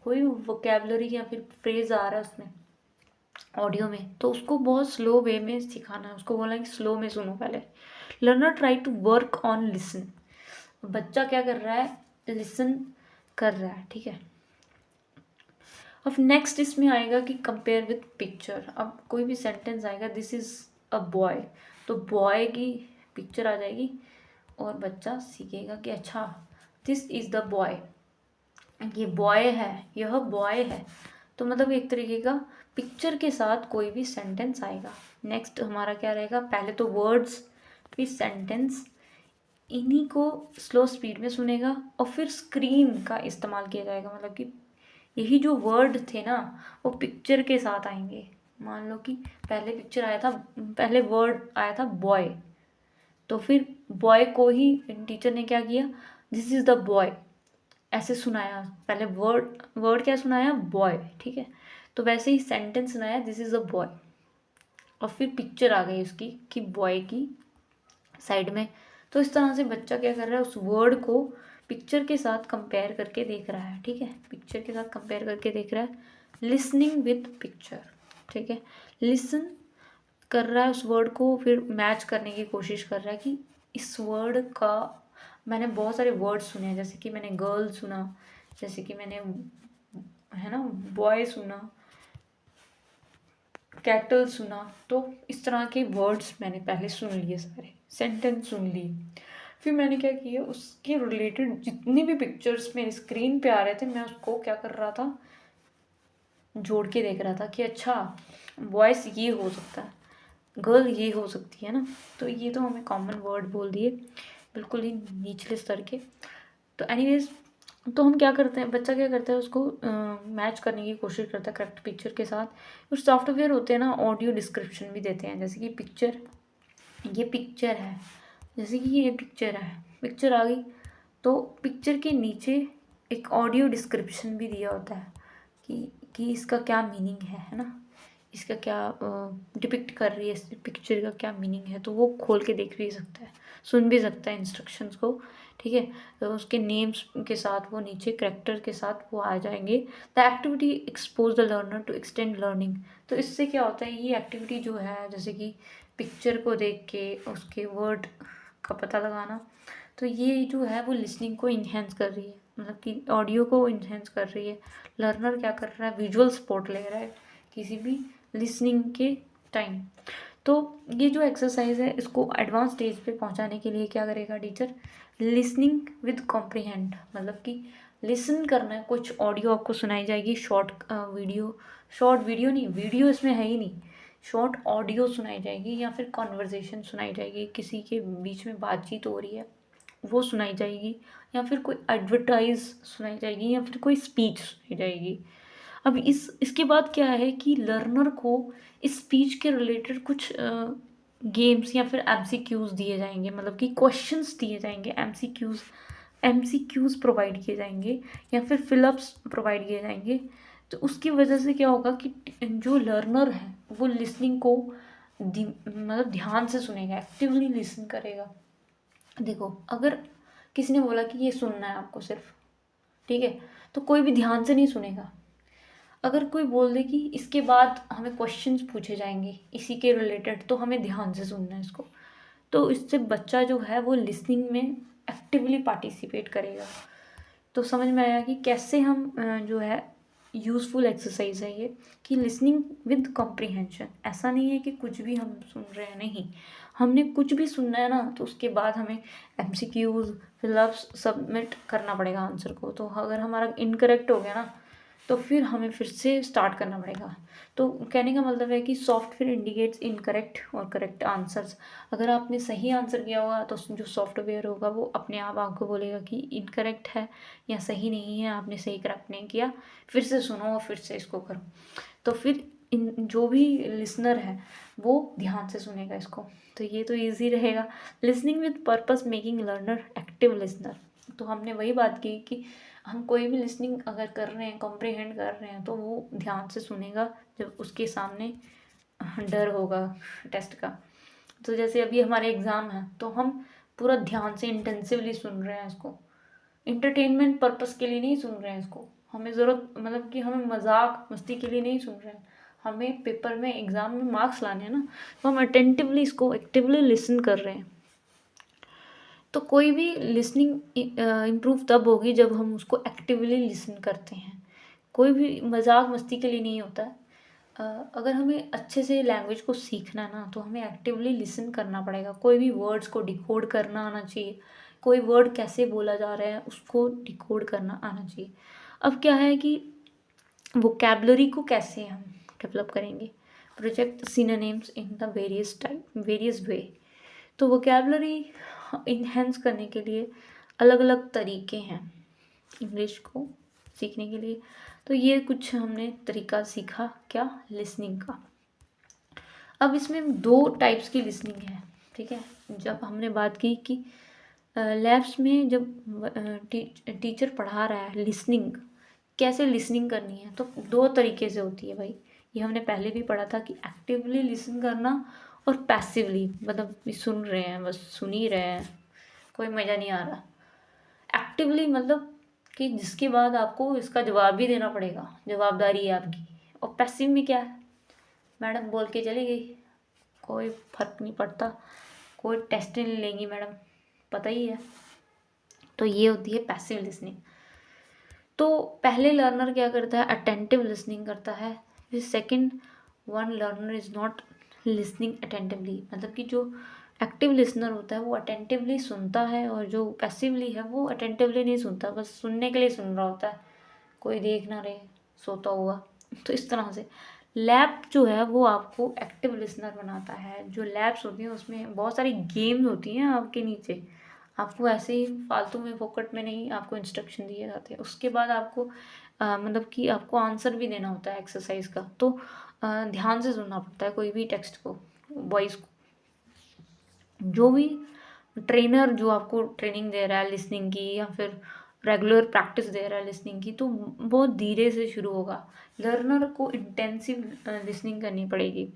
कोई वोकेबलरी या फिर फ्रेज आ रहा है उसमें ऑडियो में, तो उसको बहुत स्लो वे में सिखाना है। उसको बोला कि स्लो में सुनो पहले। Learner try to work on listen, बच्चा क्या कर रहा है, लिसन कर रहा है, ठीक है। अब नेक्स्ट इसमें आएगा कि कंपेयर विद पिक्चर। अब कोई भी सेंटेंस आएगा, दिस इज़ अ बॉय, तो बॉय की पिक्चर आ जाएगी और बच्चा सीखेगा कि अच्छा दिस इज़ द बॉय, ये बॉय है, यह बॉय है। तो मतलब एक तरीके का पिक्चर के साथ कोई भी सेंटेंस आएगा। नेक्स्ट हमारा क्या रहेगा, पहले तो वर्ड्स फिर सेंटेंस, इन्हीं को स्लो स्पीड में सुनेगा और फिर स्क्रीन का इस्तेमाल किया जाएगा, मतलब कि यही जो वर्ड थे ना वो पिक्चर के साथ आएंगे। मान लो कि पहले पिक्चर आया था, पहले वर्ड आया था बॉय, तो फिर बॉय को ही टीचर ने क्या किया, दिस इज़ द बॉय ऐसे सुनाया। पहले वर्ड वर्ड क्या सुनाया, बॉय, ठीक है। तो वैसे ही सेंटेंस सुनाया, दिस इज़ अ बॉय, और फिर पिक्चर आ गई उसकी कि बॉय की साइड में। तो इस तरह से बच्चा क्या कर रहा है, उस वर्ड को पिक्चर के साथ कंपेयर करके देख रहा है, ठीक है। पिक्चर के साथ कंपेयर करके देख रहा है, लिसनिंग विद पिक्चर, ठीक है। लिसन कर रहा है उस वर्ड को, फिर मैच करने की कोशिश कर रहा है कि इस वर्ड का, मैंने बहुत सारे वर्ड सुने हैं, जैसे कि मैंने गर्ल सुना, जैसे कि मैंने, है ना, बॉय सुना, कैटल सुना। तो इस तरह के वर्ड्स मैंने पहले सुन लिए, सारे सेंटेंस सुन लिए। फिर मैंने क्या किया, उसके रिलेटेड जितनी भी पिक्चर्स मेरे स्क्रीन पे आ रहे थे, मैं उसको क्या कर रहा था, जोड़ के देख रहा था कि अच्छा वॉइस ये हो सकता है, गर्ल ये हो सकती है ना। तो ये तो हमें कॉमन वर्ड बोल दिए, बिल्कुल ही निचले स्तर के। तो एनीवेज, तो हम क्या करते हैं, बच्चा क्या करता है, उसको मैच करने की कोशिश करता है करेक्ट पिक्चर के साथ। कुछ सॉफ्टवेयर होते हैं ना, ऑडियो डिस्क्रिप्शन भी देते हैं, जैसे कि पिक्चर, ये पिक्चर है, जैसे कि ये पिक्चर है, पिक्चर आ गई तो पिक्चर के नीचे एक ऑडियो डिस्क्रिप्शन भी दिया होता है कि इसका क्या मीनिंग है ना, इसका क्या डिपिक्ट कर रही है, इस पिक्चर का क्या मीनिंग है, तो वो खोल के देख भी सकता है, सुन भी सकता है इंस्ट्रक्शंस को, ठीक है। तो उसके नेम्स के साथ वो नीचे करेक्टर के साथ वो आ जाएंगे। The activity expose the learner to extend learning. तो इससे क्या होता है, ये एक्टिविटी जो है जैसे कि पिक्चर को देख के उसके वर्ड का पता लगाना, तो ये जो है वो लिसनिंग को इन्हेंस कर रही है, मतलब कि ऑडियो को इन्हेंस कर रही है। लर्नर क्या कर रहा है, विजुअल सपोर्ट ले रहा है किसी भी लिसनिंग के टाइम। तो ये जो एक्सरसाइज है इसको एडवांस स्टेज पे पहुंचाने के लिए क्या करेगा टीचर, लिसनिंग विद कॉम्प्रीहेंड, मतलब कि लिसन करना है, कुछ ऑडियो आपको सुनाई जाएगी, शॉर्ट वीडियो नहीं, वीडियो इसमें है ही नहीं, शॉर्ट ऑडियो सुनाई जाएगी या फिर कॉन्वर्जेशन सुनाई जाएगी, किसी के बीच में बातचीत हो रही है वो सुनाई जाएगी, या फिर कोई एडवर्टाइज सुनाई जाएगी, या फिर कोई स्पीच सुनाई जाएगी। अब इसके बाद क्या है कि लर्नर को इस स्पीच के रिलेटेड कुछ गेम्स या फिर एमसीक्यूज दिए जाएंगे, मतलब कि क्वेश्चंस दिए जाएंगे, एमसीक्यूज प्रोवाइड किए जाएंगे या फिर फिलअप्स प्रोवाइड किए जाएंगे। तो उसकी वजह से क्या होगा कि जो लर्नर है वो लिसनिंग को मतलब ध्यान से सुनेगा, एक्टिवली लिसन करेगा। देखो अगर किसी ने बोला कि ये सुनना है आपको सिर्फ, ठीक है, तो कोई भी ध्यान से नहीं सुनेगा। अगर कोई बोल दे कि इसके बाद हमें क्वेश्चंस पूछे जाएंगे इसी के रिलेटेड, तो हमें ध्यान से सुनना है इसको, तो इससे बच्चा जो है वो लिसनिंग में एक्टिवली पार्टिसिपेट करेगा। तो समझ में आया कि कैसे हम जो है यूज़फुल एक्सरसाइज है ये, कि लिसनिंग विद कॉम्प्रीहेंशन। ऐसा नहीं है कि कुछ भी हम सुन रहे हैं, नहीं, हमने कुछ भी सुनना है ना तो उसके बाद हमें एमसीक्यूज फिलअप्स सबमिट करना पड़ेगा आंसर को। तो अगर हमारा इनकरेक्ट हो गया ना तो फिर हमें फिर से स्टार्ट करना पड़ेगा। तो कहने का मतलब है कि सॉफ्टवेयर इंडिकेट्स इनकरेक्ट और करेक्ट आंसर्स। अगर आपने सही आंसर किया होगा तो जो सॉफ्टवेयर होगा वो अपने आप आपको बोलेगा कि इनकरेक्ट है या सही नहीं है, आपने सही करेक्ट नहीं किया, फिर से सुनो और फिर से इसको करो। तो फिर इन जो भी लिसनर है वो ध्यान से सुनेगा इसको। तो ये तो ईजी रहेगा। Listening with purpose making learner active listener. तो हमने वही बात की कि हम कोई भी लिसनिंग अगर कर रहे हैं, कॉम्प्रीहेंड कर रहे हैं, तो वो ध्यान से सुनेगा जब उसके सामने डर होगा टेस्ट का। तो जैसे अभी हमारे एग्ज़ाम है तो हम पूरा ध्यान से इंटेंसिवली सुन रहे हैं इसको, इंटरटेनमेंट पर्पस के लिए नहीं सुन रहे हैं इसको, हमें ज़रूरत मतलब कि हमें मजाक मस्ती के लिए नहीं सुन रहे हैं, हमें पेपर में एग्ज़ाम में मार्क्स लाने हैं ना, तो हम अटेंटिवली इसको एक्टिवली लिसन कर रहे हैं। तो कोई भी लिसनिंग इम्प्रूव तब होगी जब हम उसको एक्टिवली लिसन करते हैं, कोई भी मजाक मस्ती के लिए नहीं होता है। अगर हमें अच्छे से लैंग्वेज को सीखना है ना तो हमें एक्टिवली लिसन करना पड़ेगा, कोई भी वर्ड्स को डिकोड करना आना चाहिए, कोई वर्ड कैसे बोला जा रहा है उसको डिकोड करना आना चाहिए। अब क्या है कि वोकैबलरी को कैसे हम डेवलप करेंगे, project synonyms in the various वे। तो वोकैबलरी इन्हेंस करने के लिए अलग अलग तरीके हैं इंग्लिश को सीखने के लिए। तो ये कुछ हमने तरीका सीखा क्या, लिसनिंग का। अब इसमें दो टाइप्स की लिसनिंग है, ठीक है। जब हमने बात की कि लैब्स में जब टीचर पढ़ा रहा है लिसनिंग, कैसे लिसनिंग करनी है, तो दो तरीके से होती है भाई। ये हमने पहले भी पढ़ा था कि एक्टिवली लिसन करना और पैसिवली, मतलब सुन रहे हैं, बस सुन ही रहे हैं, कोई मज़ा नहीं आ रहा। एक्टिवली मतलब कि जिसके बाद आपको इसका जवाब भी देना पड़ेगा, जवाबदारी है आपकी। और पैसिव में क्या है, मैडम बोल के चली गई, कोई फर्क नहीं पड़ता, कोई टेस्ट नहीं लेंगी मैडम, पता ही है। तो ये होती है पैसिव लिसनिंग। तो पहले लर्नर क्या करता है, अटेंटिव लिसनिंग करता है। फिर second one learner is not listening attentively, मतलब कि जो एक्टिव लिसनर होता है वो अटेंटिवली सुनता है, और जो पैसिवली है वो अटेंटिवली नहीं सुनता, बस सुनने के लिए सुन रहा होता है, कोई देख ना रहे, सोता हुआ। तो इस तरह से लैब जो है वो आपको एक्टिव लिसनर बनाता है। जो लैब्स होती हैं उसमें बहुत सारी गेम्स होती हैं आपके नीचे, आपको ऐसे ही फालतू में फोकट में नहीं आपको इंस्ट्रक्शन दिए जाते हैं। उसके बाद आपको मतलब कि आपको आंसर भी देना होता है एक्सरसाइज का। तो ध्यान से सुनना पड़ता है कोई भी टेक्स्ट को, वॉइस को। जो भी ट्रेनर जो आपको ट्रेनिंग दे रहा है लिसनिंग की, या फिर रेगुलर प्रैक्टिस दे रहा है लिसनिंग की, तो बहुत धीरे से शुरू होगा। लर्नर को इंटेंसिव लिसनिंग करनी पड़ेगी।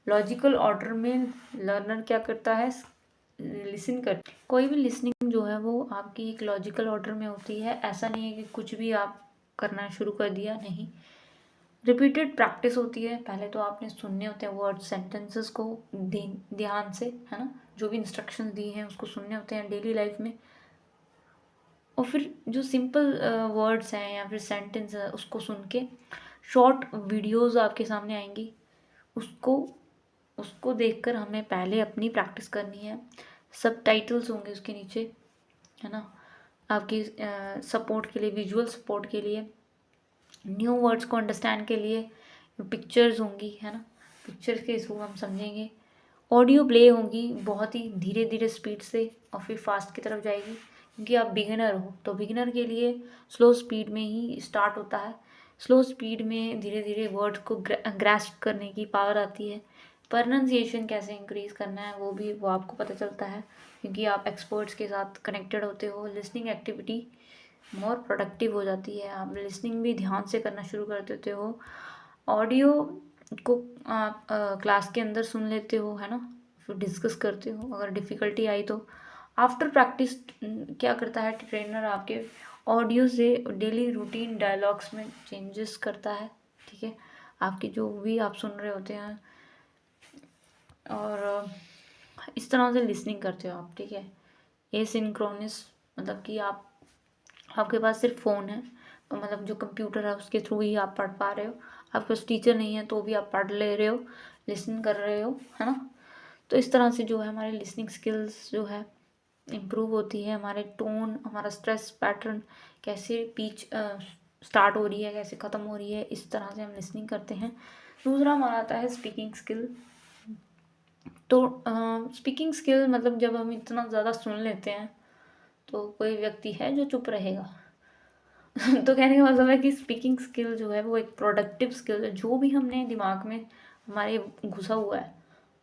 लॉजिकल ऑर्डर में लर्नर क्या करता है, लिसन कर। कोई भी लिसनिंग जो है वो आपकी एक लॉजिकल ऑर्डर में होती है। ऐसा नहीं है कि कुछ भी आप करना शुरू कर दिया, नहीं। रिपीटेड प्रैक्टिस होती है। पहले तो आपने सुनने होते हैं वर्ड सेंटेंसेस को ध्यान से, है ना, जो भी इंस्ट्रक्शन दी हैं उसको सुनने होते हैं डेली लाइफ में। और फिर जो सिंपल वर्ड्स हैं या फिर सेंटेंस है उसको सुन के शॉर्ट वीडियोस आपके सामने आएंगी, उसको उसको देखकर हमें पहले अपनी प्रैक्टिस करनी है। सबटाइटल्स होंगे उसके नीचे, है ना, आपकी सपोर्ट के लिए, विजुअल सपोर्ट के लिए, न्यू वर्ड्स को अंडरस्टैंड के लिए पिक्चर्स होंगी, है ना, पिक्चर्स के थ्रू हम समझेंगे। ऑडियो प्ले होंगी बहुत ही धीरे धीरे स्पीड से और फिर फास्ट की तरफ जाएगी, क्योंकि आप बिगिनर हो तो बिगिनर के लिए स्लो स्पीड में ही स्टार्ट होता है। स्लो स्पीड में धीरे धीरे वर्ड को ग्रैस्प करने की पावर आती है। प्रोनाउंसिएशन कैसे इंक्रीज करना है वो आपको पता चलता है, क्योंकि आप एक्सपर्ट्स के साथ कनेक्टेड होते हो। लिसनिंग एक्टिविटी मोर प्रोडक्टिव हो जाती है, आप लिसनिंग भी ध्यान से करना शुरू कर देते हो। ऑडियो को आप क्लास के अंदर सुन लेते हो, है ना, फिर डिस्कस करते हो। अगर डिफ़िकल्टी आई तो आफ्टर प्रैक्टिस क्या करता है ट्रेनर, आपके ऑडियो से डेली रूटीन डायलॉग्स में चेंजेस करता है, ठीक है। आपकी जो भी आप सुन रहे होते हैं और इस तरह से लिसनिंग करते हो आप, ठीक है। एसिंक्रोनस मतलब कि आपके पास सिर्फ फ़ोन है, मतलब जो कंप्यूटर है उसके थ्रू ही आप पढ़ पा रहे हो। आपके पास टीचर नहीं है तो भी आप पढ़ ले रहे हो, लिसन कर रहे हो, है ना। तो इस तरह से जो है हमारे लिसनिंग स्किल्स जो है इम्प्रूव होती है। हमारे टोन, हमारा स्ट्रेस पैटर्न, कैसे पिच स्टार्ट हो रही है, कैसे ख़त्म हो रही है, इस तरह से हम लिसनिंग करते हैं। दूसरा हमारा आता है स्पीकिंग स्किल। तो स्पीकिंग स्किल मतलब जब हम इतना ज़्यादा सुन लेते हैं तो कोई व्यक्ति है जो चुप रहेगा। तो कहने का मतलब है कि स्पीकिंग स्किल जो है वो एक प्रोडक्टिव स्किल है। जो भी हमने दिमाग में हमारे घुसा हुआ है,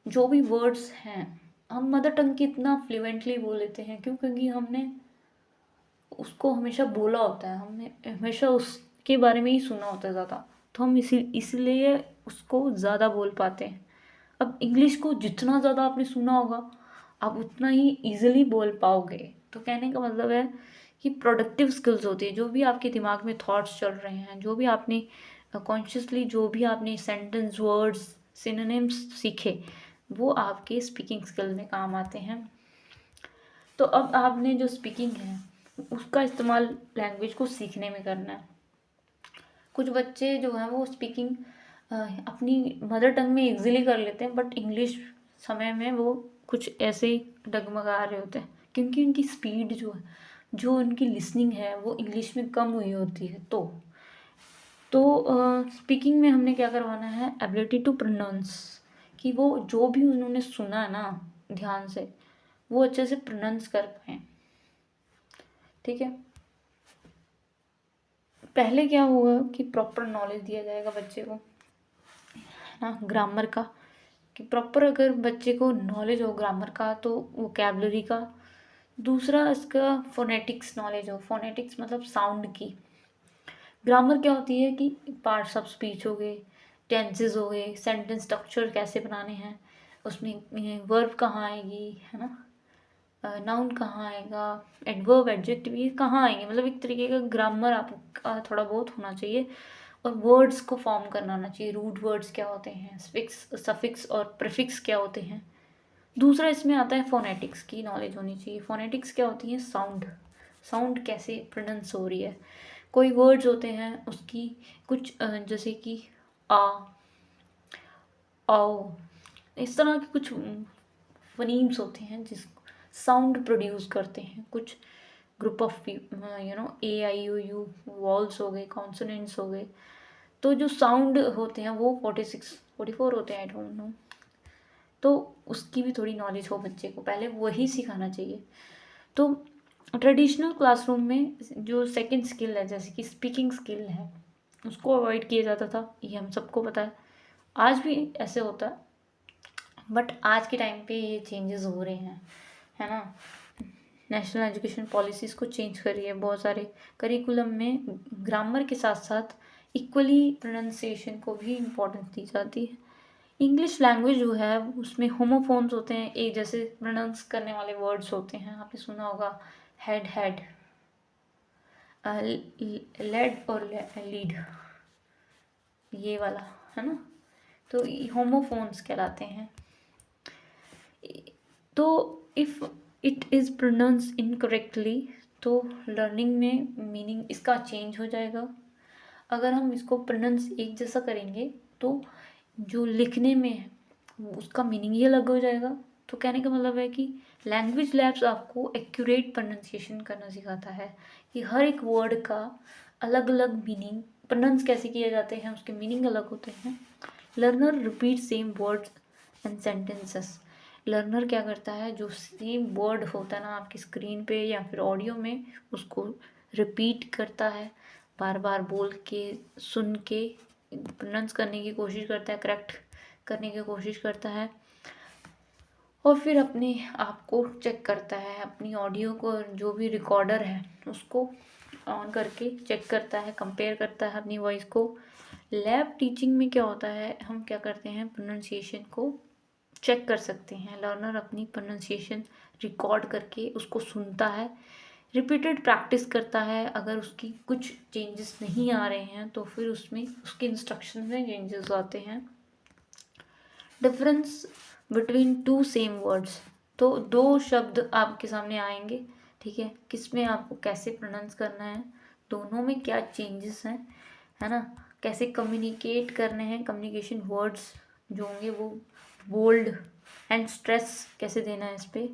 जो भी वर्ड्स हैं, हम मदर टंग की इतना फ्लुएंटली बोल लेते हैं, क्यों? क्योंकि हमने उसको हमेशा बोला होता है, हमने हमेशा उसके बारे में ही सुना होता है ज़्यादा, तो हम इसलिए उसको ज़्यादा बोल पाते हैं। अब इंग्लिश को जितना ज़्यादा आपने सुना होगा आप उतना ही ईजिली बोल पाओगे। तो कहने का मतलब है कि प्रोडक्टिव स्किल्स होती है, जो भी आपके दिमाग में थॉट्स चल रहे हैं, जो भी आपने कॉन्शियसली जो भी आपने सेंटेंस, वर्ड्स, सिनोनिम्स सीखे, वो आपके स्पीकिंग स्किल में काम आते हैं। तो अब आपने जो स्पीकिंग है उसका इस्तेमाल लैंग्वेज को सीखने में करना है। कुछ बच्चे जो हैं वो स्पीकिंग अपनी मदर टंग में इजीली कर लेते हैं, बट इंग्लिश समय में वो कुछ ऐसे ही डगमगा रहे होते हैं, क्योंकि उनकी स्पीड जो है, जो उनकी लिसनिंग है वो इंग्लिश में कम हुई होती है। तो स्पीकिंग में हमने क्या करवाना है, एबिलिटी टू प्रोनाउंस, कि वो जो भी उन्होंने सुना ना ध्यान से वो अच्छे से प्रोनाउंस कर पाएँ, ठीक है। पहले क्या होगा कि प्रॉपर नॉलेज दिया जाएगा बच्चे को, है ना, ग्रामर का, कि प्रॉपर अगर बच्चे को नॉलेज हो ग्रामर का तो वोकैबलरी का। दूसरा इसका फोनेटिक्स नॉलेज हो। फोनेटिक्स मतलब साउंड की। ग्रामर क्या होती है कि पार्ट्स ऑफ स्पीच हो गए, टेंसेस हो गए, सेंटेंस स्ट्रक्चर कैसे बनाने हैं, उसमें वर्ब कहाँ आएगी, है ना, नाउन कहाँ आएगा, एडवर्ब, एडजेक्टिव ये कहाँ आएंगे, मतलब एक तरीके का ग्रामर आपका थोड़ा बहुत होना चाहिए। और वर्ड्स को फॉर्म करना आना चाहिए, रूट वर्ड्स क्या होते हैं, सफिक्स और प्रीफिक्स क्या होते हैं। दूसरा इसमें आता है फोनेटिक्स की नॉलेज होनी चाहिए। फोनेटिक्स क्या होती है, साउंड, साउंड कैसे प्रोनाउंस हो रही है। कोई वर्ड्स होते हैं उसकी कुछ जैसे कि आ, आओ, इस तरह के कुछ फनीम्स होते हैं जिस साउंड प्रोड्यूस करते हैं। कुछ group of A I you walls हो गए, कॉन्सोनेंट्स हो गए। तो जो साउंड होते हैं वो 46-44 होते हैं, आई डोंट नो। तो उसकी भी थोड़ी नॉलेज हो बच्चे को, पहले वही सिखाना चाहिए। तो ट्रेडिशनल क्लासरूम में जो सेकंड स्किल है जैसे कि स्पीकिंग स्किल है उसको अवॉइड किया जाता था, ये हम सबको पता है। आज भी ऐसे होता है, बट आज के टाइम पे ये चेंजेस हो रहे हैं, है ना। नेशनल एजुकेशन पॉलिसीज़ को चेंज करी है। बहुत सारे करिकुलम में ग्रामर के साथ साथ इक्वली प्रोनाउंसिएशन को भी इम्पोर्टेंस दी जाती है। इंग्लिश लैंग्वेज जो है उसमें होमोफोन्स होते हैं, एक जैसे प्रोनाउंस करने वाले वर्ड्स होते हैं। आपने सुना होगा हेड हेड, लेड और लीड, ये वाला है ना, तो होमोफोन्स कहलाते हैं। तो if it is pronounce incorrectly तो लर्निंग में मीनिंग इसका चेंज हो जाएगा। अगर हम इसको प्रोनाउंस एक जैसा करेंगे तो जो लिखने में है उसका मीनिंग ही अलग हो जाएगा। तो कहने का मतलब है कि लैंग्वेज लैब्स आपको एक्यूरेट प्रोनाउंसिएशन करना सिखाता है कि हर एक वर्ड का अलग अलग मीनिंग, प्रोनाउंस कैसे किए जाते हैं उसके मीनिंग अलग होते हैं। Learner repeat same words and sentences. Learner क्या करता है, जो सेम वर्ड होता है ना आपकी स्क्रीन पे या फिर ऑडियो में, उसको रिपीट करता है, बार बार बोल के सुन के प्रोनाउंस करने की कोशिश करता है, करेक्ट करने की कोशिश करता है, और फिर अपने आप को चेक करता है। अपनी ऑडियो को, जो भी रिकॉर्डर है उसको ऑन करके चेक करता है, कंपेयर करता है अपनी वॉइस को। लैब टीचिंग में क्या होता है, हम क्या करते हैं, प्रोनाउंसिएशन को चेक कर सकते हैं। लर्नर अपनी प्रोनाउंसिएशन रिकॉर्ड करके उसको सुनता है, रिपीटेड प्रैक्टिस करता है। अगर उसकी कुछ चेंजेस नहीं आ रहे हैं तो फिर उसमें उसके इंस्ट्रक्शन में चेंजेस आते हैं। Difference between two same words, तो दो शब्द आपके सामने आएंगे, ठीक है, किसमें आपको कैसे प्रोनाउंस करना है, दोनों में क्या चेंजेस हैं, है ना, कैसे कम्युनिकेट करने हैं, कम्युनिकेशन वर्ड्स जो होंगे वो बोल्ड एंड स्ट्रेस कैसे देना है, इस पर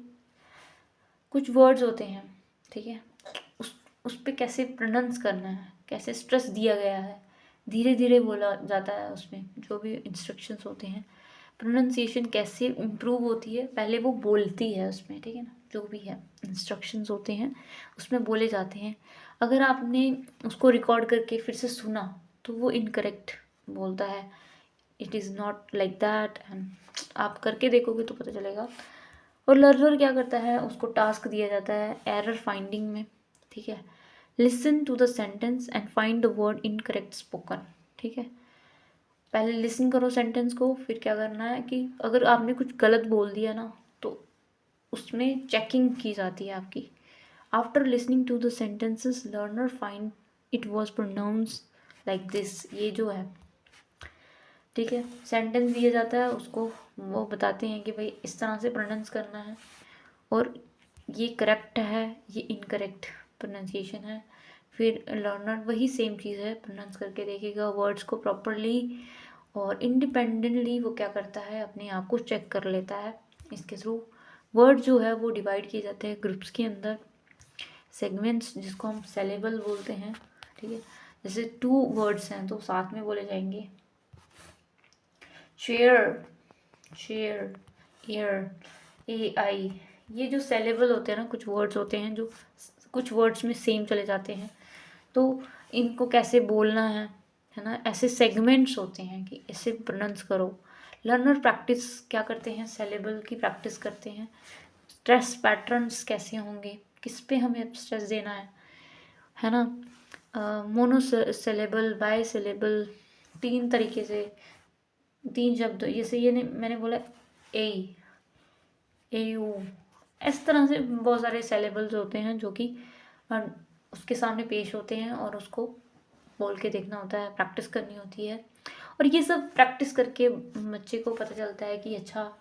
कुछ वर्ड्स होते हैं, ठीक है, उस पर कैसे प्रोनाउंस करना है, कैसे स्ट्रेस दिया गया है, धीरे धीरे बोला जाता है, उसमें जो भी इंस्ट्रक्शंस होते हैं। प्रोनाउंसिएशन कैसे इम्प्रूव होती है, पहले वो बोलती है उसमें, ठीक है ना, जो भी है इंस्ट्रक्शंस होते हैं उसमें बोले जाते हैं। अगर आपने उसको रिकॉर्ड करके फिर से सुना तो वो इनकरेक्ट बोलता है, it is not like that, and आप करके देखोगे तो पता चलेगा। और लर्नर क्या करता है, उसको टास्क दिया जाता है एरर फाइंडिंग में, ठीक है, listen to the sentence and find the word incorrect spoken, ठीक है, पहले लिसन करो सेंटेंस को, फिर क्या करना है कि अगर आपने कुछ गलत बोल दिया ना तो उसमें चेकिंग की जाती है आपकी। After listening to the sentences learner find it was pronounce like this, ये जो है, ठीक है, सेंटेंस दिया जाता है उसको, वो बताते हैं कि भाई इस तरह से प्रोनाउंस करना है और ये करेक्ट है, ये इनकरेक्ट प्रोनाउंसिएशन है। फिर लर्नर वही सेम चीज़ है, प्रोनाउंस करके देखेगा वर्ड्स को प्रॉपरली, और इंडिपेंडेंटली वो क्या करता है, अपने आप को चेक कर लेता है इसके थ्रू। वर्ड जो है वो डिवाइड किए जाते हैं ग्रुप्स के अंदर, सेगमेंट्स जिसको हम सेलेबल बोलते हैं, ठीक है, जैसे 2 वर्ड्स हैं तो साथ में बोले जाएंगे, शेयर, शेयर, एयर, ए आई। ये जो सेलेबल होते हैं ना, कुछ वर्ड्स होते हैं जो कुछ वर्ड्स में सेम चले जाते हैं, तो इनको कैसे बोलना है ना, ऐसे सेगमेंट्स होते हैं कि ऐसे प्रोनाउंस करो। लर्नर प्रैक्टिस क्या करते हैं, सेलेबल की प्रैक्टिस करते हैं, स्ट्रेस पैटर्न्स कैसे होंगे, किस पे हमें स्ट्रेस देना है ना, मोनो सेलेबल, बाई सेलेबल, 3 तरीके से, 3 शब्द, जैसे ये मैंने बोला ए यू, इस तरह से बहुत सारे सेलेबल्स होते हैं जो कि उसके सामने पेश होते हैं और उसको बोल के देखना होता है, प्रैक्टिस करनी होती है। और ये सब प्रैक्टिस करके बच्चे को पता चलता है कि अच्छा,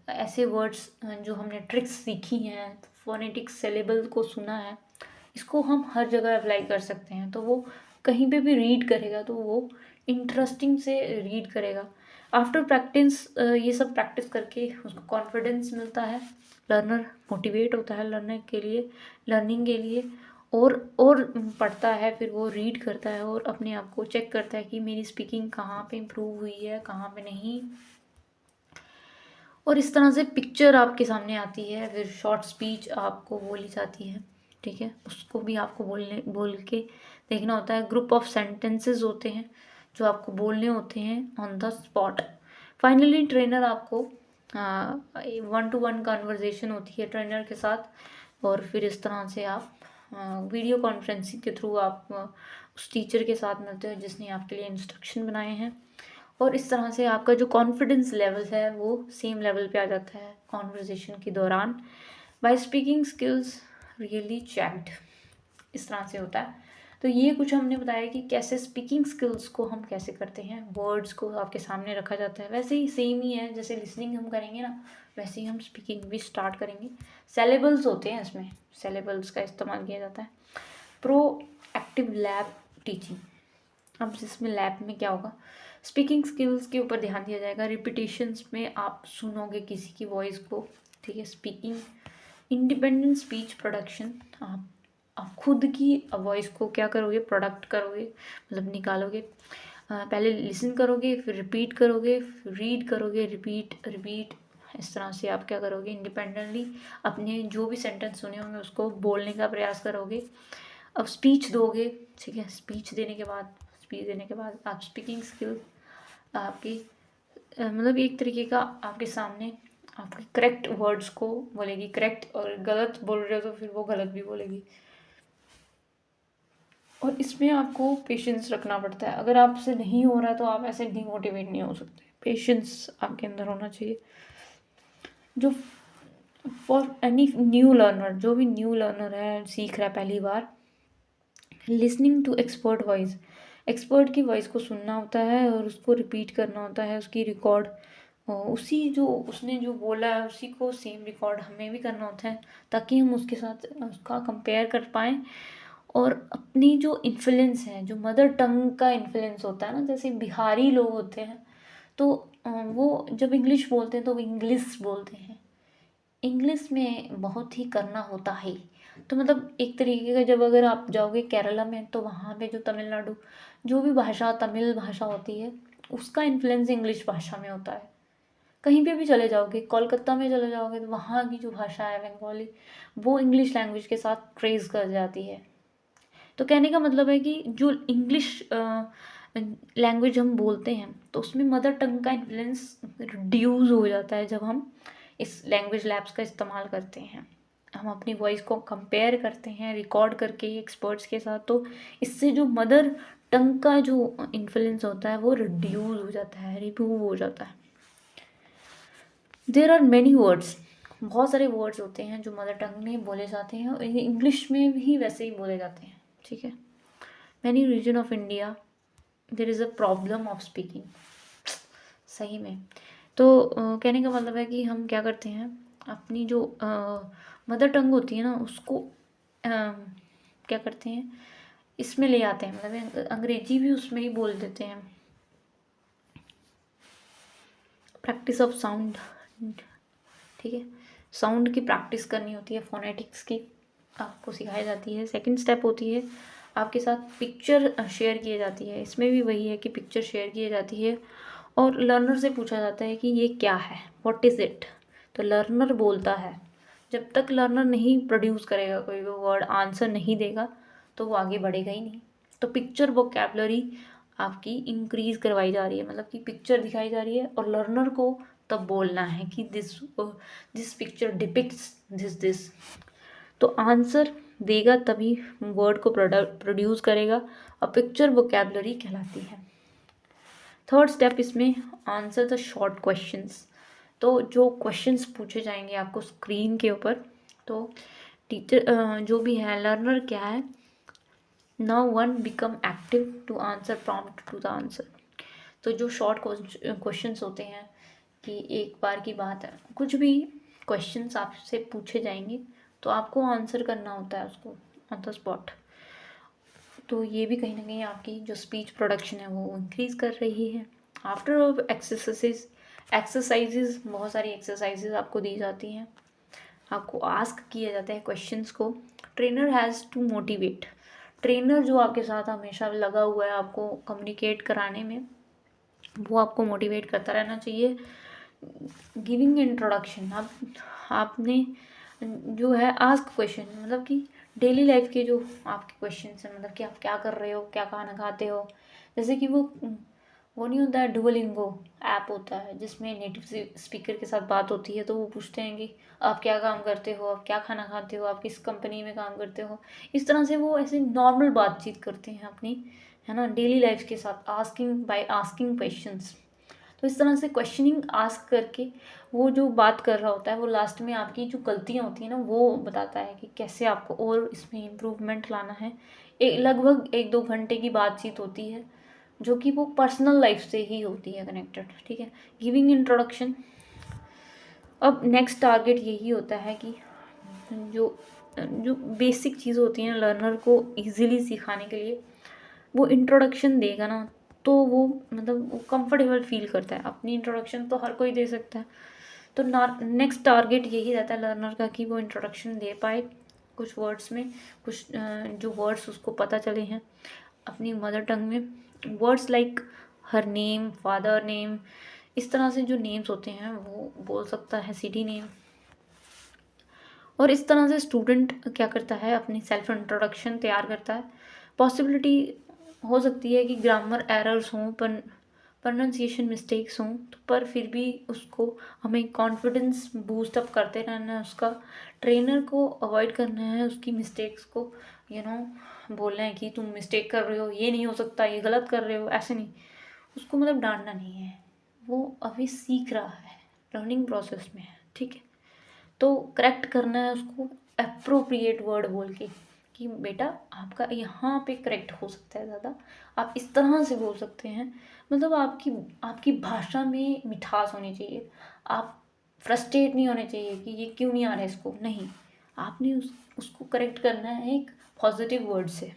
ऐसे वर्ड्स जो हमने ट्रिक्स सीखी हैं, फोनेटिक सेलेबल को सुना है, इसको हम हर जगह अप्लाई कर सकते हैं। तो वो कहीं पे भी रीड करेगा तो वो इंटरेस्टिंग से रीड करेगा। आफ्टर प्रैक्टिस, ये सब प्रैक्टिस करके उसको कॉन्फिडेंस मिलता है, लर्नर मोटिवेट होता है लर्नर के लिए, लर्निंग के लिए, और पढ़ता है, फिर वो रीड करता है और अपने आप को चेक करता है कि मेरी स्पीकिंग कहाँ पे इम्प्रूव हुई है, कहाँ पे नहीं। और इस तरह से पिक्चर आपके सामने आती है, फिर शॉर्ट स्पीच आपको बोली जाती है, ठीक है, उसको भी आपको बोल के देखना होता है। ग्रुप ऑफ सेंटेंसेस होते हैं जो आपको बोलने होते हैं on the spot. Finally trainer आपको 1-to-1 कन्वर्जेशन होती है ट्रेनर के साथ, और फिर इस तरह से आप वीडियो कॉन्फ्रेंसिंग के थ्रू आप उस टीचर के साथ मिलते हो जिसने आपके लिए इंस्ट्रक्शन बनाए हैं, और इस तरह से आपका जो कॉन्फिडेंस लेवल है वो सेम लेवल पे आ जाता है कॉन्वर्जेशन के दौरान। By speaking skills really checked, इस तरह से होता है। तो ये कुछ हमने बताया कि कैसे स्पीकिंग स्किल्स को हम कैसे करते हैं, वर्ड्स को आपके सामने रखा जाता है, वैसे ही सेम ही है जैसे लिसनिंग हम करेंगे ना, वैसे ही हम स्पीकिंग भी स्टार्ट करेंगे। सेलेबल्स होते हैं इसमें, सेलेबल्स का इस्तेमाल किया जाता है। प्रो एक्टिव लैब टीचिंग, अब जिसमें लैब में क्या होगा, स्पीकिंग स्किल्स के ऊपर ध्यान दिया जाएगा। रिपीटेशंस में आप सुनोगे किसी की वॉइस को, ठीक है। स्पीकिंग इंडिपेंडेंट स्पीच प्रोडक्शन, आप खुद की वॉइस को क्या करोगे, प्रोडक्ट करोगे, मतलब निकालोगे। पहले लिसन करोगे, फिर रिपीट करोगे, फिर रीड करोगे, रिपीट रिपीट, इस तरह से आप क्या करोगे, इंडिपेंडेंटली अपने जो भी सेंटेंस सुने होंगे उसको बोलने का प्रयास करोगे। अब स्पीच दोगे, ठीक है। स्पीच देने के बाद आप स्पीकिंग स्किल आपकी मतलब एक तरीके का आपके सामने आपके करेक्ट वर्ड्स को बोलेगी, करेक्ट, और गलत बोल रहे हो तो फिर वो गलत भी बोलेगी। और इसमें आपको पेशेंस रखना पड़ता है। अगर आपसे नहीं हो रहा है तो आप ऐसे डिमोटिवेट नहीं हो सकते, पेशेंस आपके अंदर होना चाहिए। जो फॉर एनी न्यू लर्नर, जो भी न्यू लर्नर है, सीख रहा है पहली बार, listening to expert voice, expert की वॉइस को सुनना होता है और उसको रिपीट करना होता है, उसकी रिकॉर्ड उसी जो उसने जो बोला है उसी को सेम रिकॉर्ड हमें भी करना होता है, ताकि हम उसके साथ उसका कंपेयर कर पाएँ। और अपनी जो इन्फ्लुएंस है, जो मदर टंग का इन्फ्लुएंस होता है ना, जैसे बिहारी लोग होते हैं तो वो जब इंग्लिश बोलते हैं तो वो इंग्लिश बोलते हैं, इंग्लिश में बहुत ही करना होता है। तो मतलब एक तरीके का, जब अगर आप जाओगे केरला में तो वहाँ पे जो तमिलनाडु, जो भी भाषा तमिल भाषा होती है उसका इन्फ्लुएंस इंग्लिश भाषा में होता है। कहीं पे भी चले जाओगे, कोलकाता में चले जाओगे तो वहाँ की जो भाषा है बंगाली, वो इंग्लिश लैंग्वेज के साथ ट्रेस कर जाती है। तो कहने का मतलब है कि जो इंग्लिश लैंग्वेज हम बोलते हैं तो उसमें मदर टंग का इन्फ्लुएंस रिड्यूस हो जाता है जब हम इस लैंग्वेज लैब्स का इस्तेमाल करते हैं। हम अपनी वॉइस को कंपेयर करते हैं रिकॉर्ड करके एक्सपर्ट्स के साथ, तो इससे जो मदर टंग का जो इन्फ्लुएंस होता है वो रिड्यूस हो जाता है, रिमूव हो जाता है। देयर आर मैनी वर्ड्स, बहुत सारे वर्ड्स होते हैं जो मदर टंग में बोले जाते हैं और इंग्लिश में भी वैसे ही बोले जाते हैं, ठीक है। Many region of India there is a problem of speaking, सही में। तो कहने का मतलब है कि हम क्या करते हैं, अपनी जो मदर टंग होती है ना उसको क्या करते हैं, इसमें ले आते हैं, मतलब अंग्रेजी भी उसमें ही बोल देते हैं। प्रैक्टिस ऑफ साउंड, ठीक है, साउंड की प्रैक्टिस करनी होती है, फोनेटिक्स की आपको सिखाई जाती है। सेकंड स्टेप होती है आपके साथ पिक्चर शेयर की जाती है, इसमें भी वही है कि पिक्चर शेयर की जाती है और लर्नर से पूछा जाता है कि ये क्या है, व्हाट इज़ इट। तो लर्नर बोलता है, जब तक लर्नर नहीं प्रोड्यूस करेगा कोई भी वर्ड, आंसर नहीं देगा तो वो आगे बढ़ेगा ही नहीं। तो पिक्चर वोकैबुलरी आपकी इंक्रीज करवाई जा रही है, मतलब कि पिक्चर दिखाई जा रही है और लर्नर को तब बोलना है कि दिस पिक्चर डिपिक्ट्स दिस। तो आंसर देगा तभी वर्ड को प्रोड्यूस करेगा और पिक्चर वोकैबुलरी कहलाती है। थर्ड स्टेप इसमें, आंसर द शॉर्ट क्वेश्चंस। तो जो क्वेश्चंस पूछे जाएंगे आपको स्क्रीन के ऊपर, तो टीचर जो भी है, लर्नर क्या है, now one become active to answer prompt to the answer. तो जो शॉर्ट क्वेश्चंस होते हैं कि एक बार की बात है, कुछ भी क्वेश्चंस आपसे पूछे जाएंगे तो आपको आंसर करना होता है उसको ऑन द स्पॉट। तो ये भी कहीं ना कहीं आपकी जो स्पीच प्रोडक्शन है वो इंक्रीज कर रही है। आफ्टर एक्सरसाइजेज बहुत सारी एक्सरसाइजेज आपको दी जाती हैं, आपको आस्क किया जाता है क्वेश्चंस को। Trainer has to motivate, trainer जो आपके साथ हमेशा लगा हुआ है आपको कम्युनिकेट कराने में, वो आपको मोटिवेट करता रहना चाहिए। गिविंग इंट्रोडक्शन, आपने जो है आस्क क्वेश्चन, मतलब कि डेली लाइफ के जो आपके क्वेश्चन हैं, मतलब कि आप क्या कर रहे हो, क्या खाना खाते हो, जैसे कि वो वो नहीं होता है, डुओलिंगो ऐप होता है जिसमें नेटिव स्पीकर के साथ बात होती है, तो वो पूछते हैं कि आप क्या काम करते हो, आप क्या खाना खाते हो, आप किस कंपनी में काम करते हो। इस तरह से वो ऐसे नॉर्मल बातचीत करते हैं अपनी, है ना, डेली लाइफ के साथ, आस्किंग बाय आस्किंग क्वेश्चंस। तो इस तरह से क्वेश्चनिंग आस्क करके वो जो बात कर रहा होता है वो लास्ट में आपकी जो गलतियाँ होती हैं ना वो बताता है कि कैसे आपको और इसमें इम्प्रूवमेंट लाना है। लगभग 1-2 घंटे की बातचीत होती है जो कि वो पर्सनल लाइफ से ही होती है कनेक्टेड, ठीक है। Giving introduction. अब नेक्स्ट टारगेट यही होता है कि जो जो बेसिक चीज़ होती हैं लर्नर को इजीली सिखाने के लिए, वो इंट्रोडक्शन देगा ना, तो वो मतलब वो कंफर्टेबल फील करता है। अपनी इंट्रोडक्शन तो हर कोई दे सकता है, तो नेक्स्ट टारगेट यही रहता है लर्नर का कि वो इंट्रोडक्शन दे पाए कुछ वर्ड्स में, कुछ जो वर्ड्स उसको पता चले हैं अपनी मदर टंग में। Words like her name, father name, इस तरह से जो नेम्स होते हैं वो बोल सकता है, सिटी नेम। और इस तरह से स्टूडेंट क्या करता है, अपनी सेल्फ इंट्रोडक्शन तैयार करता है। पॉसिबिलिटी हो सकती है कि ग्रामर एरर्स हों, प्रोनाउंसिएशन मिस्टेक्स हों, तो पर फिर भी उसको हमें कॉन्फिडेंस बूस्ट अप करते रहना है, उसका ट्रेनर को अवॉइड करना है उसकी मिस्टेक्स को, बोलना है कि तुम मिस्टेक कर रहे हो, ये नहीं हो सकता, ये गलत कर रहे हो, ऐसे नहीं। उसको मतलब डांटना नहीं है, वो अभी सीख रहा है, लर्निंग प्रोसेस में है, ठीक है। तो करेक्ट करना है उसको अप्रोप्रिएट वर्ड बोल के कि बेटा आपका यहाँ पे करेक्ट हो सकता है ज़्यादा, आप इस तरह से बोल सकते हैं। मतलब आपकी आपकी भाषा में मिठास होनी चाहिए। आप फ्रस्ट्रेट नहीं होने चाहिए कि ये क्यों नहीं आ रहा है इसको, नहीं। आपने उसको करेक्ट करना है एक पॉजिटिव वर्ड से।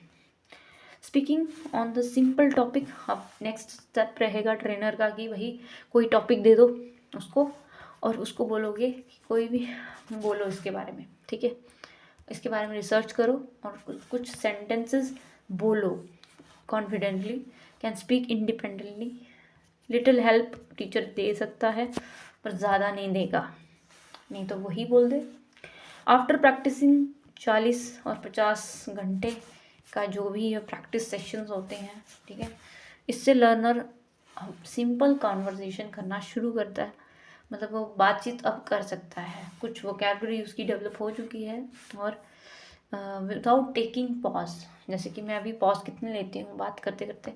Speaking on the simple topic. अब नेक्स्ट स्टेप रहेगा ट्रेनर का कि भाई कोई टॉपिक दे दो उसको, और उसको बोलोगे कि कोई भी बोलो इसके बारे में, ठीक है। इसके बारे में रिसर्च करो और कुछ सेंटेंसेस बोलो confidently. Can speak independently. Little help teacher दे सकता है पर ज़्यादा नहीं देगा, नहीं तो वही बोल दे। आफ्टर प्रैक्टिसिंग 40 और 50 घंटे का जो भी प्रैक्टिस सेशंस होते हैं, ठीक है, इससे लर्नर सिंपल कॉन्वर्जेशन करना शुरू करता है। मतलब वो बातचीत अब कर सकता है, कुछ वोकैबुलरी उसकी डेवलप हो चुकी है। और विदाउट टेकिंग पॉज, जैसे कि मैं अभी पॉज कितने लेती हूँ बात करते करते,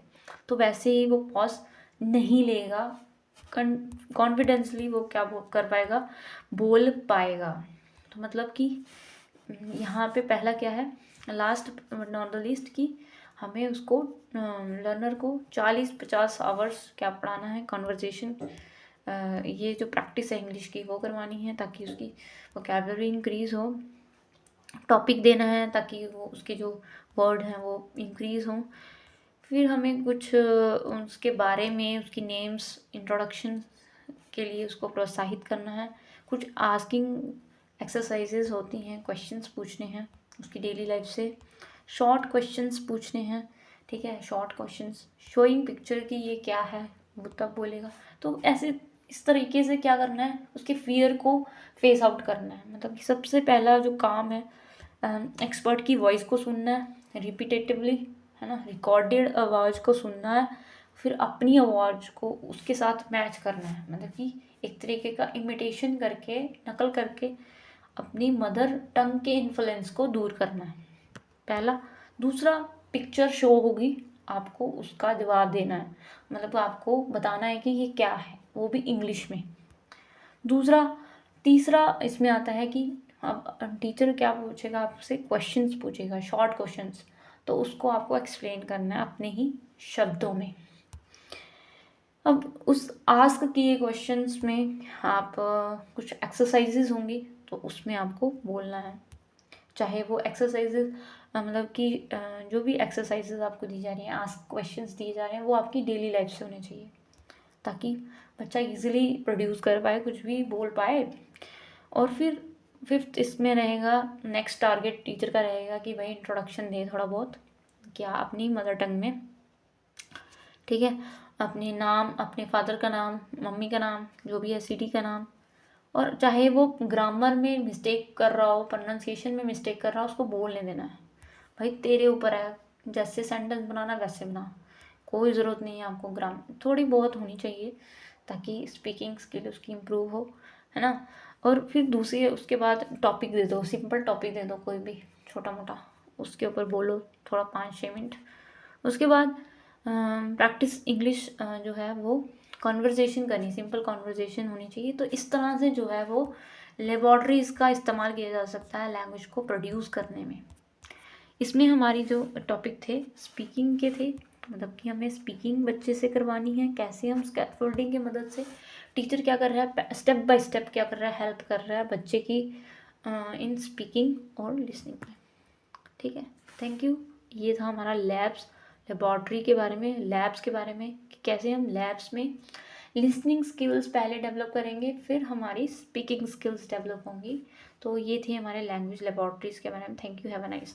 तो वैसे ही वो पॉज नहीं लेगा, कॉन्फिडेंसली वो क्या कर पाएगा, बोल पाएगा। तो मतलब कि यहाँ पे पहला क्या है, लास्ट नॉट द लीस्ट, कि हमें उसको लर्नर को 40-50 आवर्स क्या पढ़ाना है, कॉन्वर्जेशन, ये जो प्रैक्टिस है इंग्लिश की वो करवानी है ताकि उसकी वोकैबुलरी इंक्रीज़ हो। टॉपिक देना है ताकि वो उसके जो वर्ड हैं वो इंक्रीज़ हों। फिर हमें कुछ उसके बारे में, उसकी नेम्स, इंट्रोडक्शन के लिए उसको प्रोत्साहित करना है। कुछ आस्किंग एक्सरसाइजेज होती हैं, क्वेश्चंस पूछने हैं उसकी डेली लाइफ से, शॉर्ट क्वेश्चंस पूछने हैं, ठीक है। शॉर्ट क्वेश्चंस शोइंग पिक्चर कि ये क्या है, वो तब बोलेगा। तो ऐसे इस तरीके से क्या करना है, उसके फियर को फेस आउट करना है। मतलब कि सबसे पहला जो काम है, एक्सपर्ट की वॉइस को सुनना है रिपीटेटिवली, है ना, रिकॉर्डेड आवाज़ को सुनना है, फिर अपनी आवाज़ को उसके साथ मैच करना है। मतलब कि एक तरीके का इमिटेशन करके, नकल करके अपनी मदर टंग के इन्फ्लुएंस को दूर करना है, पहला। दूसरा, पिक्चर शो होगी, आपको उसका जवाब देना है, मतलब आपको बताना है कि ये क्या है, वो भी इंग्लिश में। दूसरा, तीसरा इसमें आता है कि अब टीचर क्या पूछेगा आपसे, क्वेश्चंस पूछेगा, शॉर्ट क्वेश्चंस, तो उसको आपको एक्सप्लेन करना है अपने ही शब्दों में। अब उस आस्क किए क्वेश्चंस में आप कुछ एक्सरसाइजेज होंगी, तो उसमें आपको बोलना है। चाहे वो एक्सरसाइजेज मतलब कि जो भी एक्सरसाइजेज आपको दी जा रही हैं, आस्क क्वेश्चंस दिए जा रहे हैं, वो आपकी डेली लाइफ से होने चाहिए ताकि बच्चा इजीली प्रोड्यूस कर पाए, कुछ भी बोल पाए। और फिर फिफ्थ इसमें रहेगा, नेक्स्ट टारगेट टीचर का रहेगा कि भाई इंट्रोडक्शन दे थोड़ा बहुत, क्या अपनी मदर टंग में, ठीक है। अपने नाम, अपने फादर का नाम, मम्मी का नाम, जो भी है, सिटी का नाम। और चाहे वो ग्रामर में मिस्टेक कर रहा हो, प्रोनाउंसिएशन में मिस्टेक कर रहा हो, उसको बोलने देना है। भाई तेरे ऊपर है, जैसे सेंटेंस बनाना वैसे बना, कोई ज़रूरत नहीं है आपको ग्रामर, थोड़ी बहुत होनी चाहिए ताकि स्पीकिंग स्किल उसकी इम्प्रूव हो, है ना। और फिर दूसरी उसके बाद टॉपिक दे दो, सिंपल टॉपिक दे दो कोई भी छोटा मोटा, उसके ऊपर बोलो थोड़ा 5-6 मिनट। उसके बाद प्रैक्टिस इंग्लिश जो है वो कॉन्वर्जेसन करनी, सिंपल कॉन्वर्जेसन होनी चाहिए। तो इस तरह से जो है वो लेबॉर्ट्रीज़ का इस्तेमाल किया जा सकता है लैंग्वेज को प्रोड्यूस करने में। इसमें हमारी जो टॉपिक थे स्पीकिंग के थे, मतलब कि हमें स्पीकिंग बच्चे से करवानी है, कैसे हम स्कैफोल्डिंग की मदद से, टीचर क्या कर रहा है स्टेप बाय स्टेप क्या कर रहा है, हेल्प कर रहा है बच्चे की इन स्पीकिंग और लिसनिंग में। ठीक है, थैंक यू। ये था हमारा लैब्स, लेबॉर्ट्री के बारे में, लैब्स के बारे में कि कैसे हम लैब्स में लिसनिंग स्किल्स पहले डेवलप करेंगे, फिर हमारी स्पीकिंग स्किल्स डेवलप होंगी। तो ये थी हमारे लैंग्वेज लेबॉर्ट्रीज़ के बारे में। Thank you, have a nice